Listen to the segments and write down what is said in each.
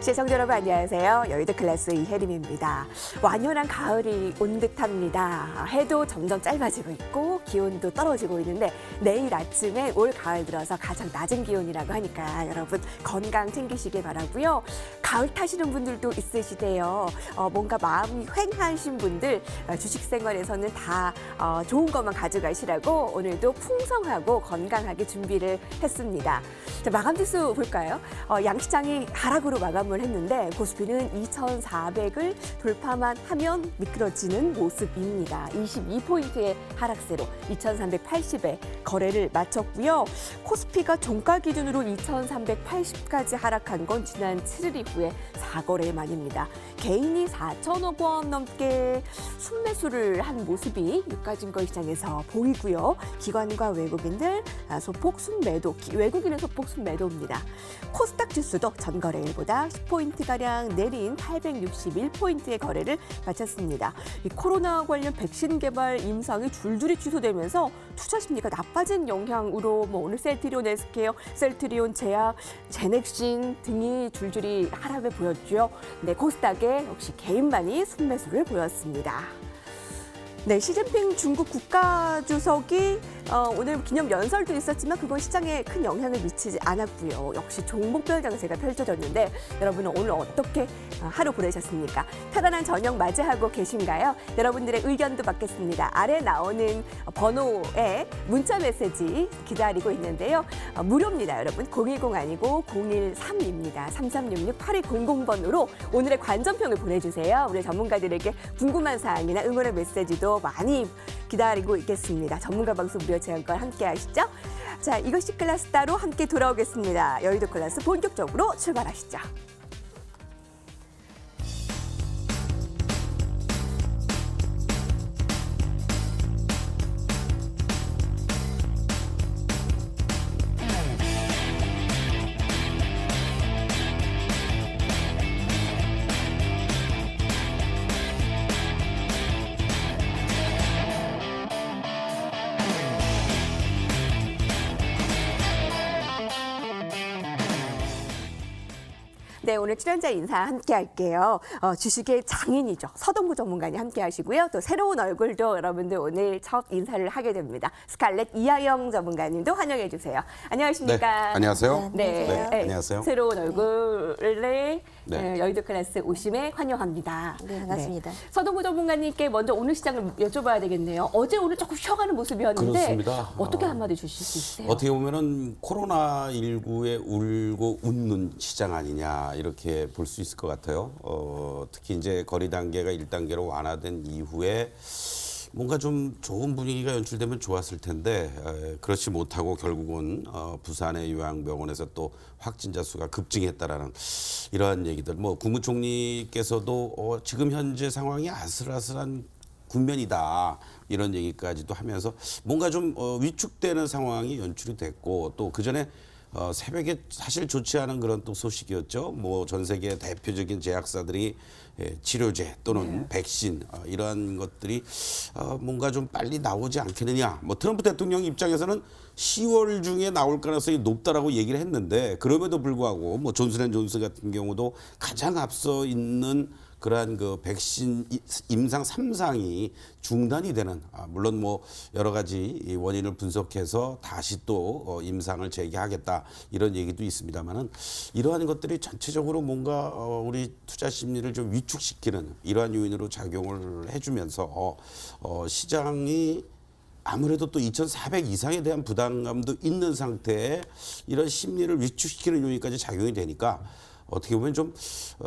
시청자 여러분 안녕하세요. 여의도 클래스 이혜림입니다. 완연한 가을이 온 듯합니다. 해도 점점 짧아지고 있고 기온도 떨어지고 있는데 내일 아침에 올 가을 들어서 가장 낮은 기온이라고 하니까 여러분 건강 챙기시길 바라고요. 가을 타시는 분들도 있으시대요. 뭔가 마음이 휑하신 분들 주식 생활에서는 다 좋은 것만 가져가시라고 오늘도 풍성하고 건강하게 준비를 했습니다. 자, 마감 지수 볼까요? 양시장이 하락으로 마감을 했는데 코스피는 2,400을 돌파만 하면 미끄러지는 모습입니다. 22포인트의 하락세로 2,380에 거래를 마쳤고요. 코스피가 종가 기준으로 2,380까지 하락한 건 지난 7일 이후에 4거래 만입니다. 개인이 4천억 원 넘게 순매수를 한 모습이 유가증권시장에서 보이고요. 기관과 외국인들 소폭 순매도, 외국인은 소폭 순매도입니다. 코스닥 지수도 전거래일보다 10포인트가량 내린 861포인트의 거래를 마쳤습니다. 이 코로나 관련 백신 개발 임상이 줄줄이 취소되면서 투자 심리가 나빠진 영향으로 오늘 셀트리온 헬스케어, 셀트리온 제약, 제넥신 등이 줄줄이 하락을 보였죠. 네, 코스닥에 역시 개인만이 순매수를 보였습니다. 네, 시진핑 중국 국가주석이 오늘 기념 연설도 있었지만 그건 시장에 큰 영향을 미치지 않았고요. 역시 종목별 장세가 펼쳐졌는데 여러분은 오늘 어떻게 하루 보내셨습니까? 편안한 저녁 맞이하고 계신가요? 여러분들의 의견도 받겠습니다. 아래 나오는 번호에 문자 메시지 기다리고 있는데요. 무료입니다, 여러분. 010 아니고 013입니다. 3366-8200번으로 오늘의 관전평을 보내주세요. 우리 전문가들에게 궁금한 사항이나 응원의 메시지도 많이 기다리고 있겠습니다. 전문가 방송 무료 체험권 함께 하시죠. 자, 이것이 클래스 따로 함께 돌아오겠습니다. 여의도 클래스 본격적으로 출발하시죠. 네, 오늘 출연자 인사 함께 할게요. 주식의 장인이죠. 서동구 전문가님 함께 하시고요. 또 새로운 얼굴도 여러분들 오늘 첫 인사를 하게 됩니다. 스칼렛 이하영 전문가님도 환영해 주세요. 안녕하십니까? 네, 안녕하세요. 네, 안녕하세요. 새로운 얼굴에 여의도 클래스 오심에 환영합니다. 네, 반갑습니다. 네. 서동구 전문가님께 먼저 오늘 시장을 여쭤봐야 되겠네요. 어제 오늘 조금 쉬어가는 모습이었는데 그렇습니다. 어떻게 한마디 주실 수 있으세요? 어떻게 보면은 코로나19에 울고 웃는 시장 아니냐 이렇게 볼 수 있을 것 같아요. 특히 이제 거리 단계가 1단계로 완화된 이후에 뭔가 좀 좋은 분위기가 연출되면 좋았을 텐데 그렇지 못하고 결국은 부산의 요양병원에서 또 확진자 수가 급증했다라는 이러한 얘기들. 뭐 국무총리께서도 지금 현재 상황이 아슬아슬한 국면이다 이런 얘기까지도 하면서 뭔가 좀 위축되는 상황이 연출이 됐고 또 그 전에 새벽에 사실 좋지 않은 그런 또 소식이었죠. 뭐 전 세계 대표적인 제약사들이 치료제 또는 백신 이러한 것들이 뭔가 좀 빨리 나오지 않겠느냐. 뭐 트럼프 대통령 입장에서는 10월 중에 나올 가능성이 높다라고 얘기를 했는데 그럼에도 불구하고 뭐 존슨앤존슨 같은 경우도 가장 앞서 있는 그러한 그 백신 임상 3상이 중단이 되는 물론 뭐 여러 가지 원인을 분석해서 다시 또 임상을 재개하겠다 이런 얘기도 있습니다만은 이러한 것들이 전체적으로 뭔가 우리 투자 심리를 좀 위축시키는 이러한 요인으로 작용을 해주면서 시장이 아무래도 또 2,400 이상에 대한 부담감도 있는 상태에 이런 심리를 위축시키는 요인까지 작용이 되니까 어떻게 보면 좀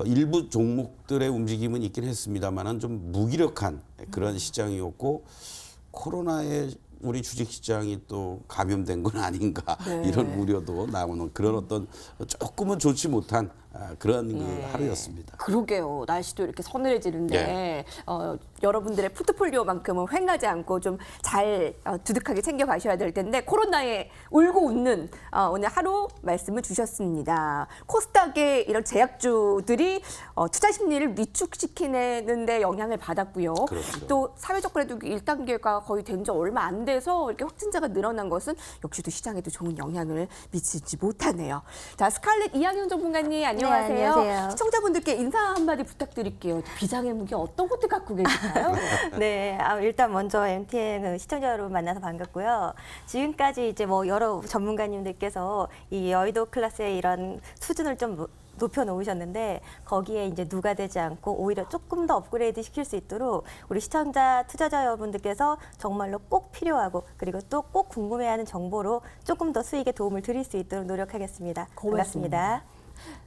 일부 종목들의 움직임은 있긴 했습니다만은 좀 무기력한 그런 시장이었고 코로나에 우리 주식시장이 또 감염된 건 아닌가 이런 우려도 나오는 그런 어떤 조금은 좋지 못한 그런 그 하루였습니다. 그러게요. 날씨도 이렇게 서늘해지는데 여러분들의 포트폴리오만큼은 횡하지 않고 좀 잘 두둑하게 챙겨가셔야 될 텐데 코로나에 울고 웃는 오늘 하루 말씀을 주셨습니다. 코스닥의 이런 제약주들이 투자 심리를 위축시키는 데 영향을 받았고요. 그렇죠. 또 사회적 거리두기 1단계가 거의 된 지 얼마 안 돼서 이렇게 확진자가 늘어난 것은 역시도 시장에도 좋은 영향을 미치지 못하네요. 자, 스칼렛 이하영 전문가님 안녕하세요. 안녕하세요. 안녕하세요. 시청자분들께 인사 한마디 부탁드릴게요. 비장의 무기 어떤 것들 갖고 계실까요? 네, 일단 먼저 MTN 시청자 여러분 만나서 반갑고요. 지금까지 이제 뭐 여러 전문가님들께서 이 여의도 클래스의 이런 수준을 좀 높여 놓으셨는데 거기에 이제 누가 되지 않고 오히려 조금 더 업그레이드 시킬 수 있도록 우리 시청자, 투자자 여러분들께서 정말로 꼭 필요하고 그리고 또 꼭 궁금해하는 정보로 조금 더 수익에 도움을 드릴 수 있도록 노력하겠습니다. 고맙습니다. 반갑습니다.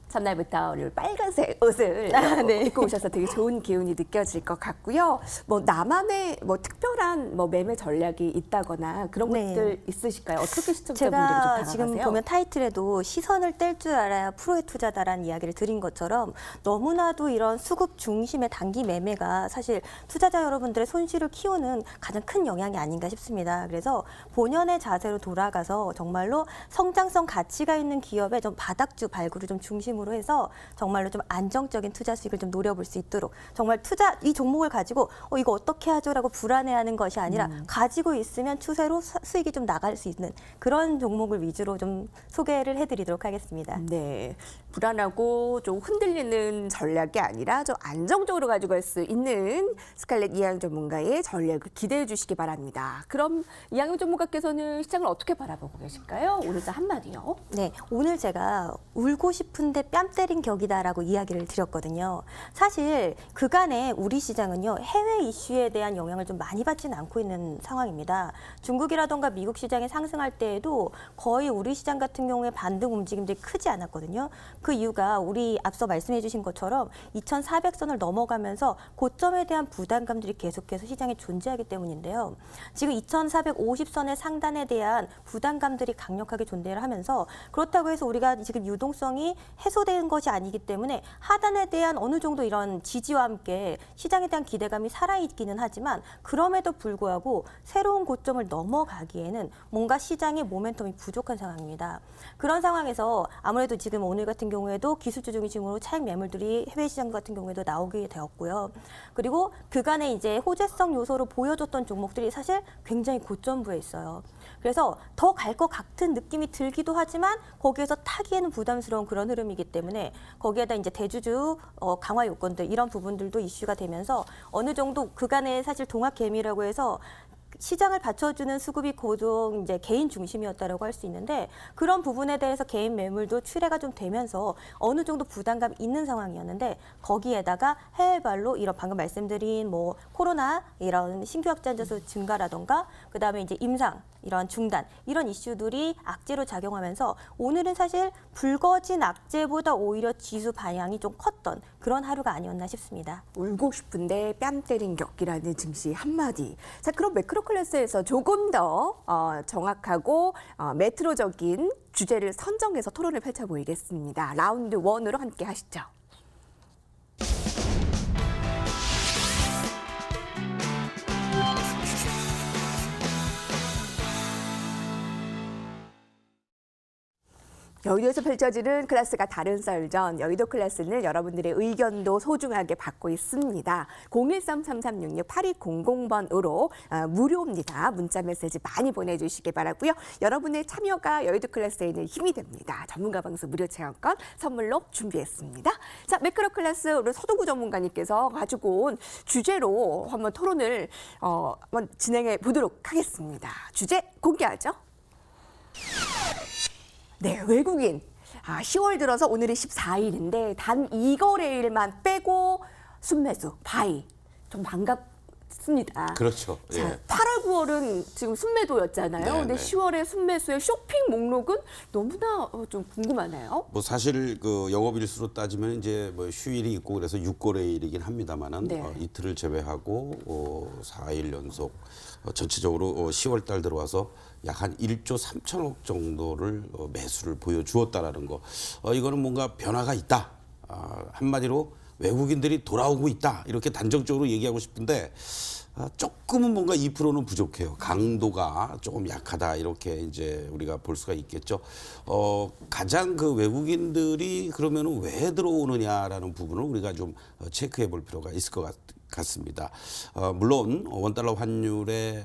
첫날부터 오늘 빨간색 옷을 네. 입고 오셔서 되게 좋은 기운이 느껴질 것 같고요. 뭐 나만의 뭐 특별한 뭐 매매 전략이 있다거나 그런 네. 것들 있으실까요? 어떻게 시청자분들에게 좀 제가 다가가세요? 지금 보면 타이틀에도 시선을 뗄 줄 알아야 프로의 투자다라는 이야기를 드린 것처럼 너무나도 이런 수급 중심의 단기 매매가 사실 투자자 여러분들의 손실을 키우는 가장 큰 영향이 아닌가 싶습니다. 그래서 본연의 자세로 돌아가서 정말로 성장성 가치가 있는 기업의 좀 바닥주 발굴을 좀 중심으로 해서 정말로 좀 안정적인 투자 수익을 좀 노려볼 수 있도록 정말 이 종목을 가지고 이거 어떻게 하죠라고 불안해하는 것이 아니라 가지고 있으면 추세로 수익이 좀 나갈 수 있는 그런 종목을 위주로 좀 소개를 해드리도록 하겠습니다. 네, 불안하고 좀 흔들리는 전략이 아니라 좀 안정적으로 가지고 갈 수 있는 스칼렛 이하영 전문가의 전략을 기대해 주시기 바랍니다. 그럼 이하영 전문가께서는 시장을 어떻게 바라보고 계실까요? 오늘자 한마디요. 네, 오늘 제가 울고 싶은데 뺨 때린 격이다라고 이야기를 드렸거든요. 사실 그간의 우리 시장은요, 해외 이슈에 대한 영향을 좀 많이 받지는 않고 있는 상황입니다. 중국이라던가 미국 시장이 상승할 때에도 거의 우리 시장 같은 경우에 반등 움직임들이 크지 않았거든요. 그 이유가 우리 앞서 말씀해 주신 것처럼 2,400선을 넘어가면서 고점에 대한 부담감들이 계속해서 시장에 존재하기 때문인데요. 지금 2,450선의 상단에 대한 부담감들이 강력하게 존재를 하면서 그렇다고 해서 우리가 지금 유동성이 해소된 것이 아니기 때문에 하단에 대한 어느 정도 이런 지지와 함께 시장에 대한 기대감이 살아있기는 하지만 그럼에도 불구하고 새로운 고점을 넘어가기에는 뭔가 시장의 모멘텀이 부족한 상황입니다. 그런 상황에서 아무래도 지금 오늘 같은 경우에도 기술주 중심으로 차익 매물들이 해외 시장 같은 경우에도 나오게 되었고요. 그리고 그간에 이제 호재성 요소로 보여줬던 종목들이 사실 굉장히 고점부에 있어요. 그래서 더 갈 것 같은 느낌이 들기도 하지만 거기에서 타기에는 부담스러운 그런 흐름이기 때문에 거기에다 이제 대주주 강화 요건들 이런 부분들도 이슈가 되면서 어느 정도 그간에 사실 동학 개미라고 해서 시장을 받쳐주는 수급이 고동 이제 개인 중심이었다라고 할 수 있는데 그런 부분에 대해서 개인 매물도 출회가 좀 되면서 어느 정도 부담감 있는 상황이었는데 거기에다가 해외발로 이런 방금 말씀드린 뭐 코로나 이런 신규 확진자 수 증가라던가 그다음에 이제 임상 이런 중단 이런 이슈들이 악재로 작용하면서 오늘은 사실 불거진 악재보다 오히려 지수 방향이 좀 컸던 그런 하루가 아니었나 싶습니다. 울고 싶은데 뺨 때린 격이라는 증시 한마디. 자, 그럼 매크로 클래스에서 조금 더 정확하고 메트로적인 주제를 선정해서 토론을 펼쳐보이겠습니다. 라운드 1으로 함께 하시죠. 여의도에서 펼쳐지는 클래스가 다른 썰전, 여의도 클래스는 여러분들의 의견도 소중하게 받고 있습니다. 013-3366-8200번으로 무료입니다. 문자 메시지 많이 보내주시기 바라고요. 여러분의 참여가 여의도 클래스에는 힘이 됩니다. 전문가 방송 무료 체험권 선물로 준비했습니다. 자, 매크로 클래스 우리 서동구 전문가님께서 가지고 온 주제로 한번 토론을 한번 진행해 보도록 하겠습니다. 주제 공개하죠. 네, 외국인. 10월 들어서 오늘이 14일인데 단 2거래일만 빼고 순매수, 바이. 좀 반갑습니다. 그렇죠. 자, 예. 8월, 9월은 지금 순매도였잖아요. 네, 근데 네. 10월에 순매수의 쇼핑 목록은 너무나 좀 궁금하네요. 뭐 사실 그 영업일수로 따지면 이제 뭐 휴일이 있고 그래서 6거래일이긴 합니다만은 네. 이틀을 제외하고 4일 연속 전체적으로 10월 달 들어와서 약 한 1조 3천억 정도를 매수를 보여주었다라는 거. 이거는 뭔가 변화가 있다. 한마디로 외국인들이 돌아오고 있다. 이렇게 단정적으로 얘기하고 싶은데 조금은 뭔가 2%는 부족해요. 강도가 조금 약하다. 이렇게 이제 우리가 볼 수가 있겠죠. 가장 그 외국인들이 그러면은 왜 들어오느냐라는 부분을 우리가 좀 체크해 볼 필요가 있을 것 같습니다. 물론 원달러 환율의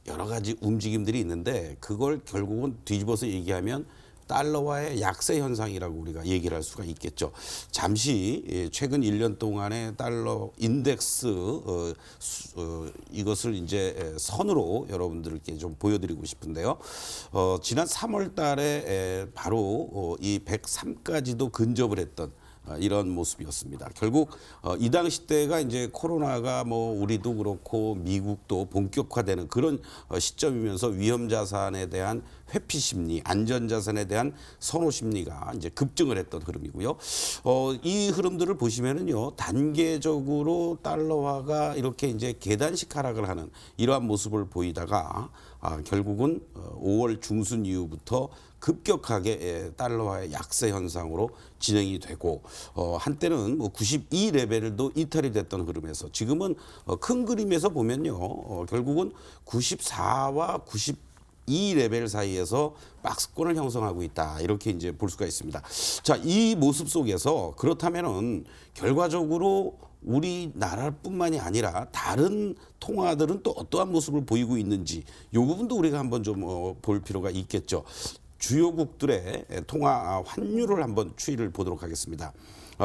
여러 가지 움직임들이 있는데 그걸 결국은 뒤집어서 얘기하면 달러화의 약세 현상이라고 우리가 얘기를 할 수가 있겠죠. 잠시 최근 1년 동안의 달러 인덱스 이것을 이제 선으로 여러분들께 좀 보여드리고 싶은데요. 지난 3월 달에 바로 이 103까지도 근접을 했던 이런 모습이었습니다. 결국 이 당시 때가 이제 코로나가 뭐 우리도 그렇고 미국도 본격화되는 그런 시점이면서 위험 자산에 대한 회피 심리, 안전 자산에 대한 선호 심리가 이제 급증을 했던 흐름이고요. 이 흐름들을 보시면은요, 단계적으로 달러화가 이렇게 이제 계단식 하락을 하는 이러한 모습을 보이다가 결국은 5월 중순 이후부터 급격하게 달러화의 약세 현상으로 진행이 되고 한때는 뭐 92 레벨도 이탈이 됐던 흐름에서 지금은 큰 그림에서 보면요, 결국은 94와 92 레벨 사이에서 박스권을 형성하고 있다, 이렇게 이제 볼 수가 있습니다. 자, 이 모습 속에서 그렇다면은 결과적으로 우리나라뿐만이 아니라 다른 통화들은 또 어떠한 모습을 보이고 있는지 이 부분도 우리가 한번 좀 볼 필요가 있겠죠. 주요국들의 통화 환율을 한번 추이를 보도록 하겠습니다.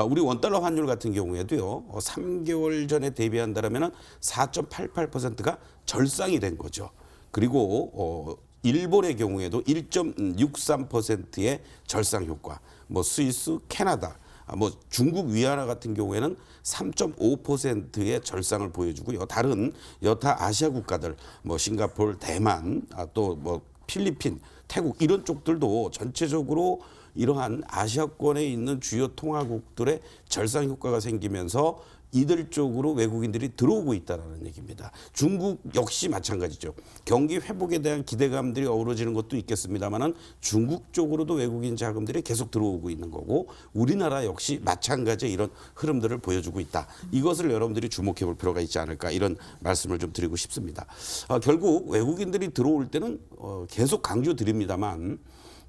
우리 원달러 환율 같은 경우에도요, 3개월 전에 대비한다면 4.88%가 절상이 된 거죠. 그리고 일본의 경우에도 1.63%의 절상 효과, 뭐 스위스, 캐나다, 뭐 중국 위안화 같은 경우에는 3.5%의 절상을 보여주고요. 다른 여타 아시아 국가들, 뭐 싱가포르, 대만, 또 뭐 필리핀, 태국 이런 쪽들도 전체적으로 이러한 아시아권에 있는 주요 통화국들의 절상 효과가 생기면서 이들 쪽으로 외국인들이 들어오고 있다는 얘기입니다. 중국 역시 마찬가지죠. 경기 회복에 대한 기대감들이 어우러지는 것도 있겠습니다만은 중국 쪽으로도 외국인 자금들이 계속 들어오고 있는 거고, 우리나라 역시 마찬가지의 이런 흐름들을 보여주고 있다. 이것을 여러분들이 주목해 볼 필요가 있지 않을까, 이런 말씀을 좀 드리고 싶습니다. 결국 외국인들이 들어올 때는 계속 강조드립니다만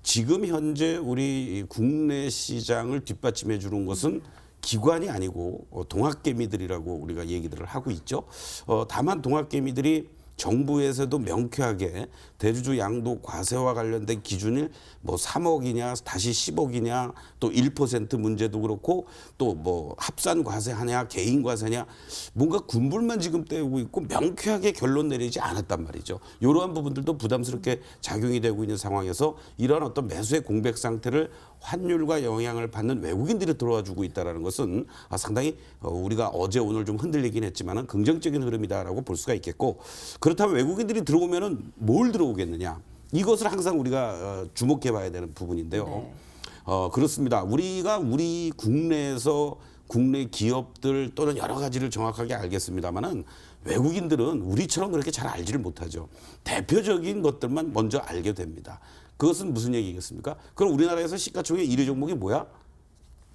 지금 현재 우리 국내 시장을 뒷받침해 주는 것은 기관이 아니고 동학개미들이라고 우리가 얘기들을 하고 있죠. 다만 동학개미들이 정부에서도 명쾌하게 대주주 양도 과세와 관련된 기준을 뭐 3억이냐 다시 10억이냐 또 1% 문제도 그렇고 또 뭐 합산 과세하냐 개인 과세냐 뭔가 군불만 지금 떼우고 있고 명쾌하게 결론 내리지 않았단 말이죠. 이러한 부분들도 부담스럽게 작용이 되고 있는 상황에서 이러한 어떤 매수의 공백 상태를 환율과 영향을 받는 외국인들이 들어와 주고 있다는 것은 상당히 우리가 어제 오늘 좀 흔들리긴 했지만 긍정적인 흐름이다라고 볼 수가 있겠고, 그렇다면 외국인들이 들어오면은 뭘 들어오겠느냐, 이것을 항상 우리가 주목해 봐야 되는 부분인데요. 네. 그렇습니다. 우리가 우리 국내에서 국내 기업들 또는 여러 가지를 정확하게 알겠습니다만은 외국인들은 우리처럼 그렇게 잘 알지를 못하죠. 대표적인 것들만 먼저 알게 됩니다. 그것은 무슨 얘기겠습니까? 그럼 우리나라에서 시가총액 1위 종목이 뭐야?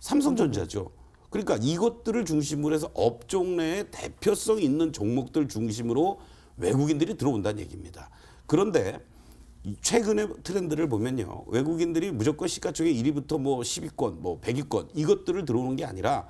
삼성전자죠. 그러니까 이것들을 중심으로 해서 업종 내에 대표성 있는 종목들 중심으로 외국인들이 들어온다는 얘기입니다. 그런데 최근의 트렌드를 보면요, 외국인들이 무조건 시가총액 1위부터 뭐 10위권, 뭐 100위권 이것들을 들어오는 게 아니라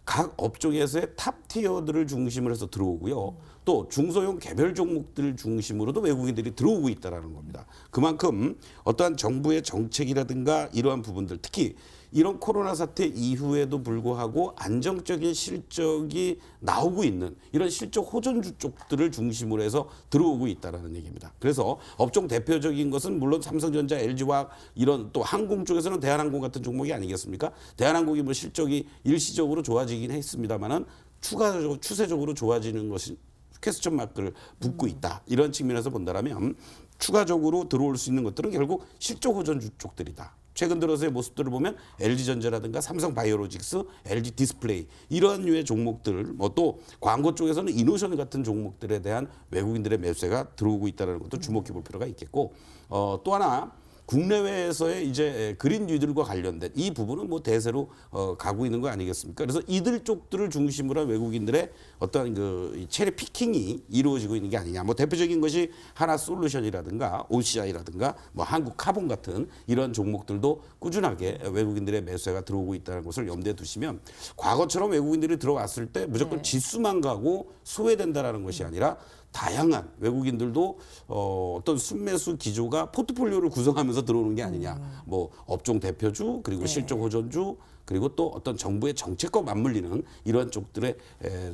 각 업종에서의 탑 티어들을 중심으로 해서 들어오고요. 또 중소형 개별 종목들 중심으로도 외국인들이 들어오고 있다는 겁니다. 그만큼 어떠한 정부의 정책이라든가 이러한 부분들, 특히 이런 코로나 사태 이후에도 불구하고 안정적인 실적이 나오고 있는 이런 실적 호전주 쪽들을 중심으로 해서 들어오고 있다는 얘기입니다. 그래서 업종 대표적인 것은 물론 삼성전자, LG화학 이런 또 항공 쪽에서는 대한항공 같은 종목이 아니겠습니까? 대한항공이 뭐 실적이 일시적으로 좋아지긴 했습니다만은 추가적으로 추세적으로 좋아지는 것이 퀘스천 마크를 붙고 있다. 이런 측면에서 본다면 추가적으로 들어올 수 있는 것들은 결국 실적 호전주 쪽들이다. 최근 들어서의 모습들을 보면 LG전자라든가 삼성바이오로직스, LG 디스플레이 이러한 류의 종목들, 뭐 또 광고 쪽에서는 이노션 같은 종목들에 대한 외국인들의 매수세가 들어오고 있다는 것도 주목해 볼 필요가 있겠고, 또 하나 국내외에서의 이제 그린 뉴딜과 관련된 이 부분은 뭐 대세로 가고 있는 거 아니겠습니까? 그래서 이들 쪽들을 중심으로 한 외국인들의 어떤 그 체리 피킹이 이루어지고 있는 게 아니냐. 뭐 대표적인 것이 하나솔루션이라든가 OCI라든가 뭐 한국카본 같은 이런 종목들도 꾸준하게 외국인들의 매수세가 들어오고 있다는 것을 염두에 두시면 과거처럼 외국인들이 들어왔을 때 무조건 네. 지수만 가고 소외된다라는 것이 아니라 다양한 외국인들도 어떤 순매수 기조가 포트폴리오를 구성하면서 들어오는 게 아니냐. 뭐 업종 대표주 그리고 실적 호전주 그리고 또 어떤 정부의 정책과 맞물리는 이러한 쪽들의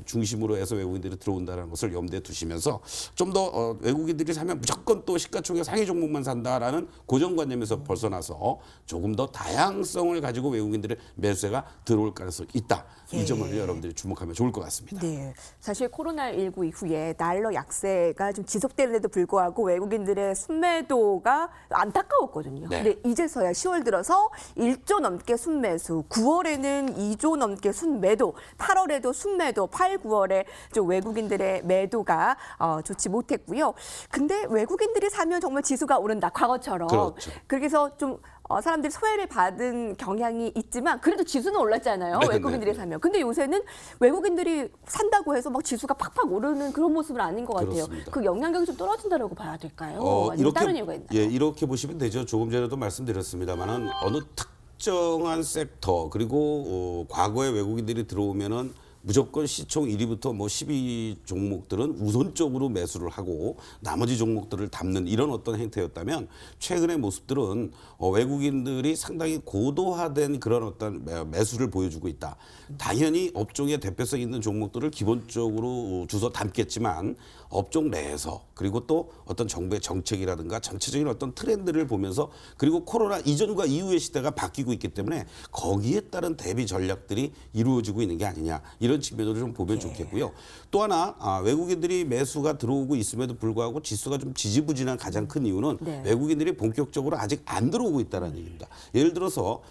중심으로 해서 외국인들이 들어온다는 것을 염두에 두시면서 좀 더 외국인들이 사면 무조건 또 시가총액 상위 종목만 산다라는 고정관념에서 벗어나서 조금 더 다양성을 가지고 외국인들의 매수세가 들어올 가능성이 있다. 이 점을 여러분들이 주목하면 좋을 것 같습니다. 네, 사실 코로나19 이후에 달러 약세가 좀 지속되는데도 불구하고 외국인들의 순매도가 안타까웠거든요. 네. 근데 이제서야 10월 들어서 1조 넘게 순매수, 9월에는 2조 넘게 순매도, 8월에도 순매도, 8, 9월에 좀 외국인들의 매도가 좋지 못했고요. 근데 외국인들이 사면 정말 지수가 오른다, 과거처럼. 그렇죠. 그래서 좀 사람들이 소외를 받은 경향이 있지만 그래도 지수는 올랐잖아요. 네, 외국인들이 네. 사면. 근데 요새는 외국인들이 산다고 해서 막 지수가 팍팍 오르는 그런 모습은 아닌 것 같아요. 그렇습니다. 그 영향력이 좀 떨어진다고 봐야 될까요? 아니면 다른 이유가 있나요? 예, 이렇게 보시면 되죠. 조금 전에도 말씀드렸습니다만은 어느 특정한 섹터 그리고 과거에 외국인들이 들어오면은 무조건 시총 1위부터 뭐 10위 종목들은 우선적으로 매수를 하고 나머지 종목들을 담는 이런 어떤 행태였다면 최근의 모습들은 외국인들이 상당히 고도화된 그런 어떤 매수를 보여주고 있다. 당연히 업종의 대표성 있는 종목들을 기본적으로 주워 담겠지만 업종 내에서 그리고 또 어떤 정부의 정책이라든가 전체적인 어떤 트렌드를 보면서 그리고 코로나 이전과 이후의 시대가 바뀌고 있기 때문에 거기에 따른 대비 전략들이 이루어지고 있는 게 아니냐 이런 측면으로 좀 보면 좋겠고요. 또 하나 외국인들이 매수가 들어오고 있음에도 불구하고 지수가 좀 지지부진한 가장 큰 이유는 네. 외국인들이 본격적으로 아직 안 들어오고 있다는 얘기입니다. 예를 들어서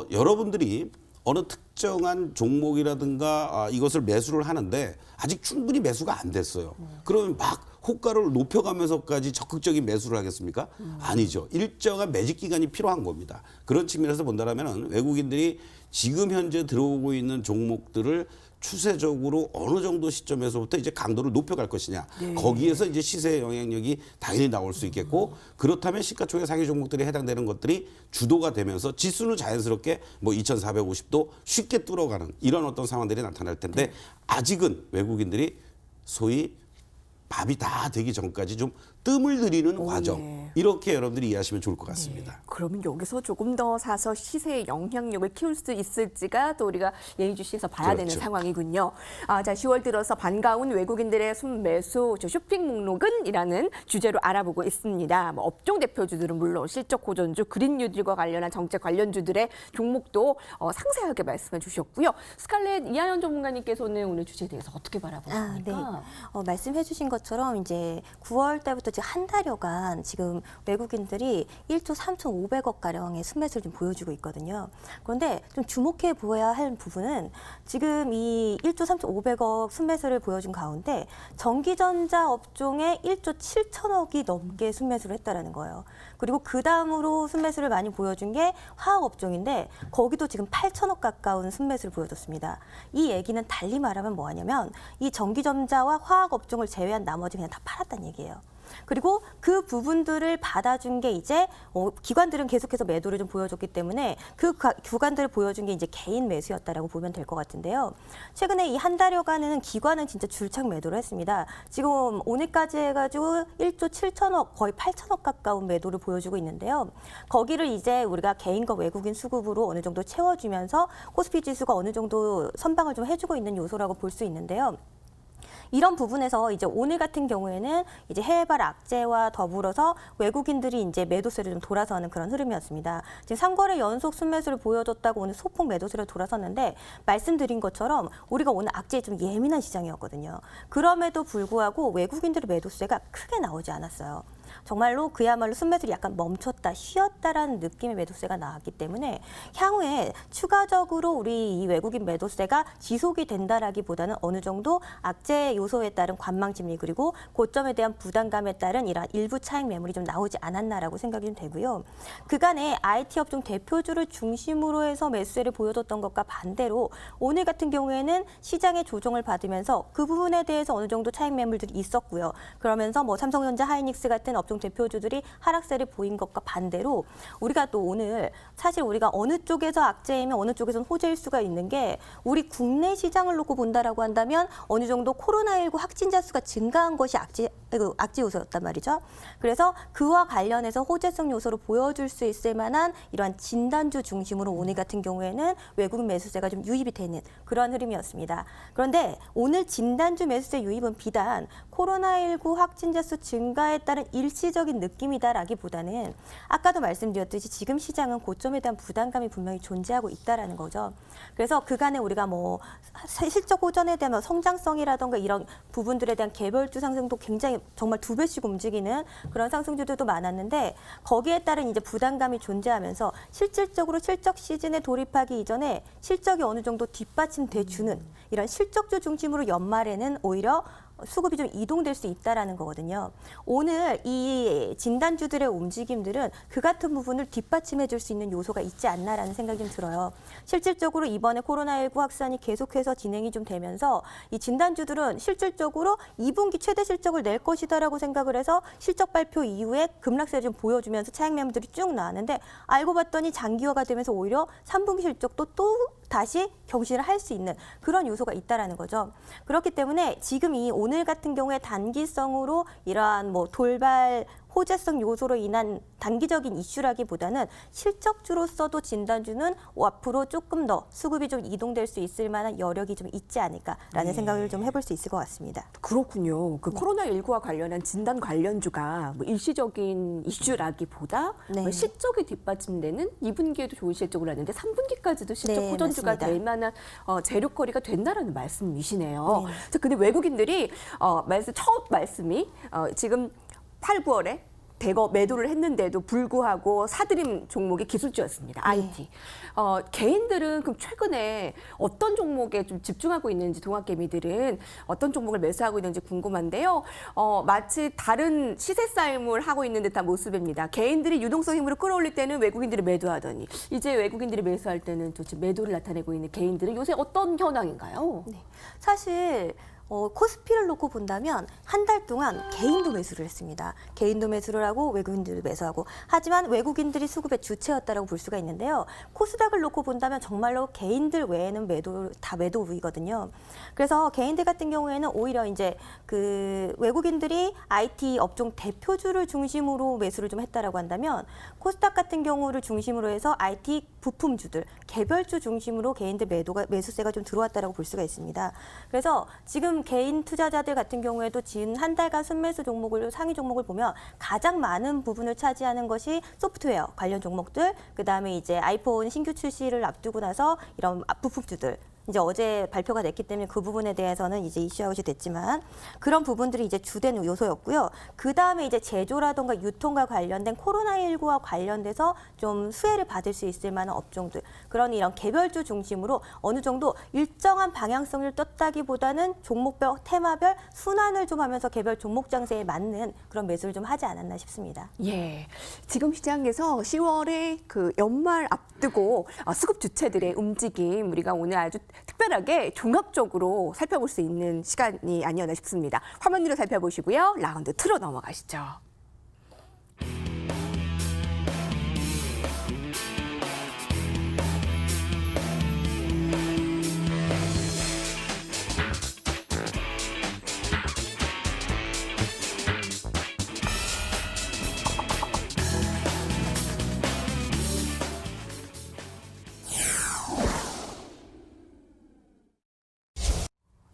여러분들이 어느 특정한 종목이라든가 이것을 매수를 하는데 아직 충분히 매수가 안 됐어요. 그러면 막 호가를 높여가면서까지 적극적인 매수를 하겠습니까? 아니죠. 일정한 매집 기간이 필요한 겁니다. 그런 측면에서 본다면 외국인들이 지금 현재 들어오고 있는 종목들을 추세적으로 어느 정도 시점에서부터 이제 강도를 높여갈 것이냐. 거기에서 이제 시세의 영향력이 당연히 나올 수 있겠고 그렇다면 시가총액 상위 종목들이 해당되는 것들이 주도가 되면서 지수는 자연스럽게 뭐 2,450도 쉽게 뚫어가는 이런 어떤 상황들이 나타날 텐데 아직은 외국인들이 소위 밥이 다 되기 전까지 좀 뜸을 들이는 과정 네. 이렇게 여러분들이 이해하시면 좋을 것 같습니다. 그러면 여기서 조금 더 사서 시세의 영향력을 키울 수 있을지가 또 우리가 예의주시해서 봐야 그렇죠. 되는 상황이군요. 자, 10월 들어서 반가운 외국인들의 순매수 쇼핑 목록은이라는 주제로 알아보고 있습니다. 뭐 업종 대표주들은 물론 실적 호전주, 그린 뉴딜과 관련한 정책 관련주들의 종목도 상세하게 말씀해 주셨고요. 스칼렛 이하연 전문가님께서는 오늘 주제에 대해서 어떻게 바라보십니까? 네. 말씀해 주신 것처럼 이제 9월 때부터 지금 한 달여간 지금 외국인들이 1조 3,500억 가량의 순매수를 좀 보여주고 있거든요. 그런데 좀 주목해 보아야 할 부분은 지금 이 1조 3,500억 순매수를 보여준 가운데 전기전자 업종에 1조 7천억이 넘게 순매수를 했다라는 거예요. 그리고 그 다음으로 순매수를 많이 보여준 게 화학 업종인데 거기도 지금 8천억 가까운 순매수를 보여줬습니다. 이 얘기는 달리 말하면 뭐하냐면 이 전기전자와 화학 업종을 제외한 나머지 그냥 다 팔았다는 얘기예요. 그리고 그 부분들을 받아준 게 이제 기관들은 계속해서 매도를 좀 보여줬기 때문에 그 기관들을 보여준 게 이제 개인 매수였다라고 보면 될 것 같은데요. 최근에 이 한 달여간은 기관은 진짜 줄창 매도를 했습니다. 지금 오늘까지 해가지고 1조 7천억 거의 8천억 가까운 매도를 보여주고 있는데요. 거기를 이제 우리가 개인과 외국인 수급으로 어느 정도 채워주면서 코스피 지수가 어느 정도 선방을 좀 해주고 있는 요소라고 볼 수 있는데요. 이런 부분에서 이제 오늘 같은 경우에는 이제 해외발 악재와 더불어서 외국인들이 이제 매도세를 좀 돌아서는 그런 흐름이었습니다. 지금 3거래 연속 순매수를 보여줬다고 오늘 소폭 매도세를 돌아섰는데 말씀드린 것처럼 우리가 오늘 악재에 좀 예민한 시장이었거든요. 그럼에도 불구하고 외국인들의 매도세가 크게 나오지 않았어요. 정말로 그야말로 순매수를 약간 멈췄다, 쉬었다라는 느낌의 매도세가 나왔기 때문에 향후에 추가적으로 우리 이 외국인 매도세가 지속이 된다라기보다는 어느 정도 악재 요소에 따른 관망심리 그리고 고점에 대한 부담감에 따른 이런 일부 차익 매물이 좀 나오지 않았나라고 생각이 좀 되고요. 그간에 IT 업종 대표주를 중심으로 해서 매수세를 보여줬던 것과 반대로 오늘 같은 경우에는 시장의 조정을 받으면서 그 부분에 대해서 어느 정도 차익 매물들이 있었고요. 그러면서 뭐 삼성전자, 하이닉스 같은 업종 대표주들이 하락세를 보인 것과 반대로 우리가 또 오늘 사실 우리가 어느 쪽에서 악재이면 어느 쪽에서는 호재일 수가 있는 게 우리 국내 시장을 놓고 본다라고 한다면 어느 정도 코로나19 확진자 수가 증가한 것이 악재 요소였단 말이죠. 그래서 그와 관련해서 호재성 요소로 보여줄 수 있을 만한 이러한 진단주 중심으로 오늘 같은 경우에는 외국인 매수세가 좀 유입이 되는 그런 흐름이었습니다. 그런데 오늘 진단주 매수세 유입은 비단 코로나19 확진자 수 증가에 따른 일시적인 느낌이다라기보다는 아까도 말씀드렸듯이 지금 시장은 고점에 대한 부담감이 분명히 존재하고 있다라는 거죠. 그래서 그간에 우리가 뭐 실적 호전에 대한 성장성이라던가 이런 부분들에 대한 개별주 상승도 굉장히 정말 2배씩 움직이는 그런 상승주들도 많았는데 거기에 따른 이제 부담감이 존재하면서 실질적으로 실적 시즌에 돌입하기 이전에 실적이 어느 정도 뒷받침돼 주는 이런 실적주 중심으로 연말에는 오히려 수급이 좀 이동될 수 있다라는 거거든요. 오늘 이 진단주들의 움직임들은 그 같은 부분을 뒷받침해 줄 수 있는 요소가 있지 않나라는 생각이 좀 들어요. 실질적으로 이번에 코로나19 확산이 계속해서 진행이 좀 되면서 이 진단주들은 실질적으로 2분기 최대 실적을 낼 것이다라고 생각을 해서 실적 발표 이후에 급락세를 좀 보여주면서 차익 매물들이 쭉 나왔는데 알고 봤더니 장기화가 되면서 오히려 3분기 실적도 또 다시 경신을 할 수 있는 그런 요소가 있다라는 거죠. 그렇기 때문에 지금 이 오늘 같은 경우에 단기성으로 이러한 뭐 돌발 호재성 요소로 인한 단기적인 이슈라기보다는 실적주로서도 진단주는 앞으로 조금 더 수급이 좀 이동될 수 있을 만한 여력이 좀 있지 않을까라는 생각을 좀 해볼 수 있을 것 같습니다. 그렇군요. 그 코로나19와 관련한 진단 관련주가 뭐 일시적인 이슈라기보다 네. 실적이 뒷받침되는 2분기에도 좋은 실적을 하는데 3분기까지도 실적 네, 호전주가 맞습니다. 될 만한 재료거리가 된다라는 말씀이시네요. 네. 자, 근데 외국인들이 첫 말씀이 지금 8, 9월에 대거 매도를 했는데도 불구하고 사들임 종목이 기술주였습니다. IT. 개인들은 그럼 최근에 어떤 종목에 좀 집중하고 있는지 동학개미들은 어떤 종목을 매수하고 있는지 궁금한데요. 마치 다른 시세 싸움을 하고 있는 듯한 모습입니다. 개인들이 유동성 힘으로 끌어올릴 때는 외국인들이 매도하더니 이제 외국인들이 매수할 때는 도대체 매도를 나타내고 있는 개인들은 요새 어떤 현황인가요? 네. 사실 코스피를 놓고 본다면 한 달 동안 개인도 매수를 했습니다. 개인도 매수를 하고 외국인들도 매수하고 하지만 외국인들이 수급의 주체였다라고 볼 수가 있는데요. 코스닥을 놓고 본다면 정말로 개인들 외에는 다 매도 우위거든요. 그래서 개인들 같은 경우에는 오히려 이제 그 외국인들이 IT 업종 대표주를 중심으로 매수를 좀 했다라고 한다면 코스닥 같은 경우를 중심으로 해서 IT 부품주들 개별주 중심으로 개인들 매수세가 좀 들어왔다라고 볼 수가 있습니다. 그래서 지금 개인 투자자들 같은 경우에도 지난 한 달간 순매수 종목을 상위 종목을 보면 가장 많은 부분을 차지하는 것이 소프트웨어 관련 종목들, 그다음에 이제 아이폰 신규 출시를 앞두고 나서 이런 부품주들 이제 어제 발표가 됐기 때문에 그 부분에 대해서는 이제 이슈아웃이 됐지만 그런 부분들이 이제 주된 요소였고요. 그 다음에 이제 제조라던가 유통과 관련된 코로나19와 관련돼서 좀 수혜를 받을 수 있을 만한 업종들 그런 이런 개별주 중심으로 어느 정도 일정한 방향성을 떴다기보다는 종목별 테마별 순환을 좀 하면서 개별 종목 장세에 맞는 그런 매수를 좀 하지 않았나 싶습니다. 예, 지금 시장에서 10월에 그 연말 앞두고 수급 주체들의 움직임 우리가 오늘 아주 특별하게 종합적으로 살펴볼 수 있는 시간이 아니었나 싶습니다. 화면 위로 살펴보시고요. 라운드 2로 넘어가시죠.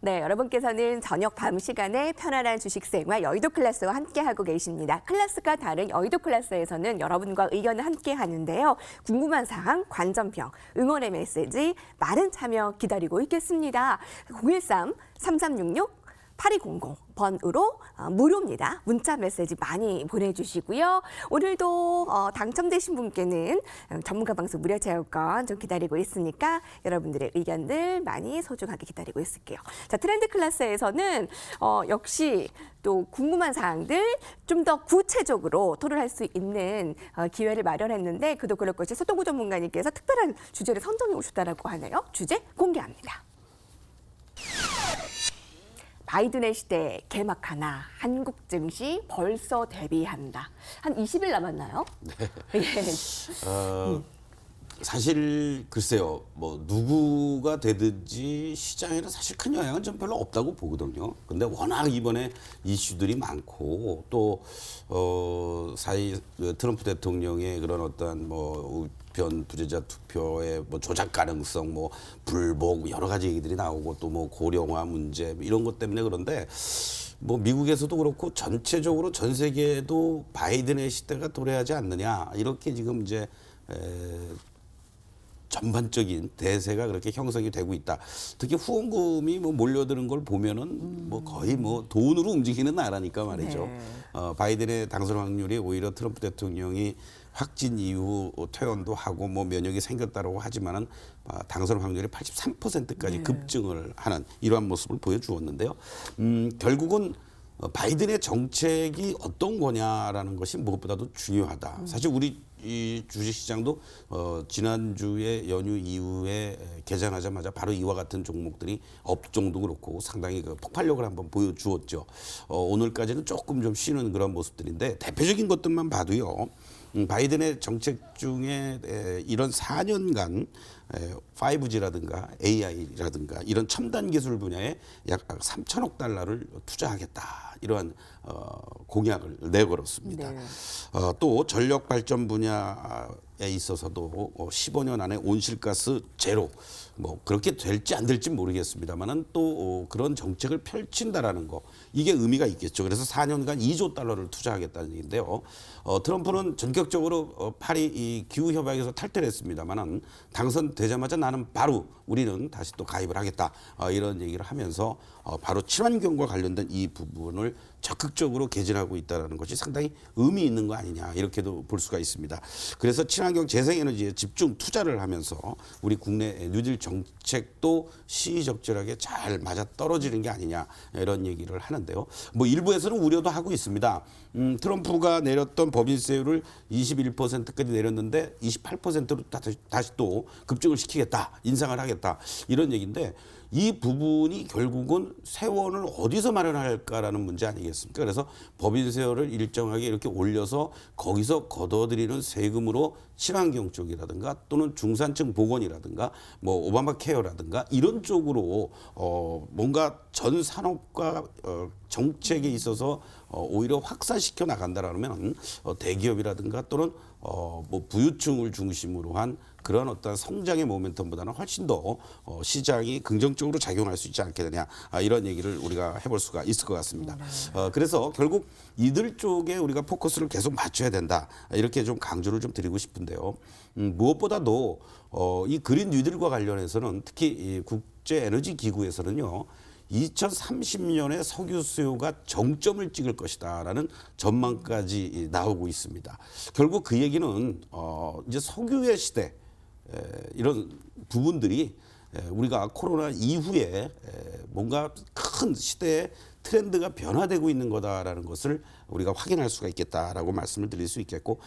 네, 여러분께서는 저녁 밤 시간에 편안한 주식생활 여의도 클래스와 함께하고 계십니다. 클래스가 다른 여의도 클래스에서는 여러분과 의견을 함께 하는데요. 궁금한 사항, 관전평, 응원의 메시지, 많은 참여 기다리고 있겠습니다. 013-3366 8200번으로 무료입니다. 문자 메시지 많이 보내주시고요. 오늘도 당첨되신 분께는 전문가 방송 무료 체육권 좀 기다리고 있으니까 여러분들의 의견들 많이 소중하게 기다리고 있을게요. 자, 트렌드 클래스에서는 역시 또 궁금한 사항들 좀 더 구체적으로 토론할 수 있는 기회를 마련했는데 구독글로코치 소통구 전문가님께서 특별한 주제를 선정해 오셨다고 하네요. 주제 공개합니다. 바이든의 시대 개막하나 한국 증시 벌써 데뷔한다. 한 20일 남았나요? 네. 예. 사실 글쎄요, 뭐 누구가 되든지 시장에는 사실 큰 영향은 좀 별로 없다고 보거든요. 근데 워낙 이번에 이슈들이 많고 또 사이 트럼프 대통령의 그런 어떤 뭐 우편 부재자 투표의 뭐 조작 가능성, 뭐 불복 여러 가지 얘기들이 나오고 또 뭐 고령화 문제 이런 것 때문에 그런데. 뭐 미국에서도 그렇고 전체적으로 전 세계에도 바이든의 시대가 도래하지 않느냐 이렇게 지금 이제 전반적인 대세가 그렇게 형성이 되고 있다. 특히 후원금이 뭐 몰려드는 걸 보면은 뭐 거의 뭐 돈으로 움직이는 나라니까 말이죠. 네. 바이든의 당선 확률이 오히려 트럼프 대통령이 확진 이후 퇴원도 하고 뭐 면역이 생겼다라고 하지만은 당선 확률이 83%까지 급증을 하는 이러한 모습을 보여주었는데요. 결국은 바이든의 정책이 어떤 거냐라는 것이 무엇보다도 중요하다. 사실 우리 이 주식시장도 지난주에 연휴 이후에 개장하자마자 바로 이와 같은 종목들이 업종도 그렇고 상당히 그 폭발력을 한번 보여주었죠. 오늘까지는 조금 좀 쉬는 그런 모습들인데 대표적인 것들만 봐도요. 바이든의 정책 중에 이런 4년간 5G라든가 AI라든가 이런 첨단 기술 분야에 약 3천억 달러를 투자하겠다. 이러한 공약을 내걸었습니다. 네. 또 전력 발전 분야에 있어서도 15년 안에 온실가스 제로 뭐 그렇게 될지 안 될지 모르겠습니다만은 또 그런 정책을 펼친다라는 거 이게 의미가 있겠죠. 그래서 4년간 2조 달러를 투자하겠다는 얘기인데요. 트럼프는 전격적으로 파리 이 기후 협약에서 탈퇴를 했습니다만은 당선되자마자 나는 바로 우리는 다시 또 가입을 하겠다 이런 얘기를 하면서 바로 친환경과 관련된 이 부분을 적극적으로 개진하고 있다는 것이 상당히 의미 있는 거 아니냐 이렇게도 볼 수가 있습니다. 그래서 친환경 재생에너지에 집중 투자를 하면서 우리 국내 뉴딜 정책도 시의적절하게 잘 맞아 떨어지는 게 아니냐 이런 얘기를 하는데요. 뭐 일부에서는 우려도 하고 있습니다. 트럼프가 내렸던 법인세율을 21%까지 내렸는데 28%로 다시 또 급증을 시키겠다, 인상을 하겠다 이런 얘기인데 이 부분이 결국은 세원을 어디서 마련할까라는 문제 아니겠습니까? 그래서 법인세율을 일정하게 이렇게 올려서 거기서 걷어들이는 세금으로 친환경 쪽이라든가 또는 중산층 보건이라든가 뭐 오바마 케어라든가 이런 쪽으로 뭔가 전 산업과 정책에 있어서 오히려 확산시켜 나간다라면 대기업이라든가 또는 뭐 부유층을 중심으로 한 그런 어떤 성장의 모멘텀보다는 훨씬 더 시장이 긍정적으로 작용할 수 있지 않겠느냐 이런 얘기를 우리가 해볼 수가 있을 것 같습니다. 그래서 결국 이들 쪽에 우리가 포커스를 계속 맞춰야 된다 이렇게 좀 강조를 좀 드리고 싶은데요. 무엇보다도 이 그린 뉴딜과 관련해서는 특히 이 국제 에너지 기구에서는요. 2030년에 석유 수요가 정점을 찍을 것이다라는 전망까지 나오고 있습니다. 결국 그 얘기는 이제 석유의 시대 이런 부분들이 우리가 코로나 이후에 뭔가 큰 시대의 트렌드가 변화되고 있는 거다라는 것을 우리가 확인할 수가 있겠다라고 말씀을 드릴 수 있겠고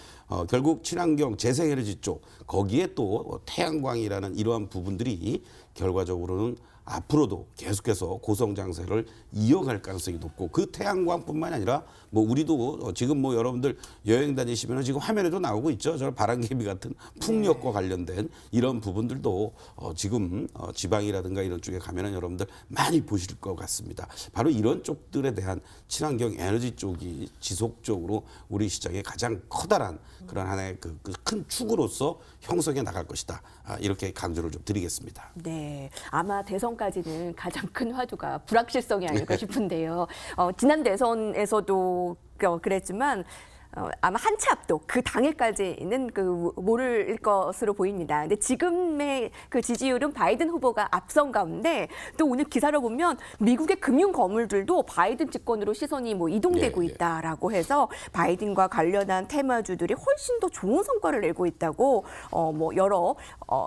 결국 친환경 재생에너지 쪽 거기에 또 태양광이라는 이러한 부분들이 결과적으로는 앞으로도 계속해서 고성장세를 이어갈 가능성이 높고 그 태양광뿐만이 아니라 뭐 우리도 지금 뭐 여러분들 여행 다니시면 지금 화면에도 나오고 있죠. 저 바람개비 같은 풍력과 관련된 이런 부분들도 지금 지방이라든가 이런 쪽에 가면은 여러분들 많이 보실 것 같습니다. 바로 이런 쪽들에 대한 친환경 에너지 쪽이 지속적으로 우리 시장의 가장 커다란 그런 하나의 그 큰 축으로서 형성해 나갈 것이다. 이렇게 강조를 좀 드리겠습니다. 네, 아마 대선까지는 가장 큰 화두가 불확실성이 아닐까 싶은데요. 지난 대선에서도 그랬지만 아마 한 치 앞도 그 당일까지는 모를 것으로 보입니다. 근데 지금의 그 지지율은 바이든 후보가 앞선 가운데 또 오늘 기사를 보면 미국의 금융 거물들도 바이든 집권으로 시선이 뭐 이동되고 있다라고 해서 바이든과 관련한 테마주들이 훨씬 더 좋은 성과를 내고 있다고 뭐 여러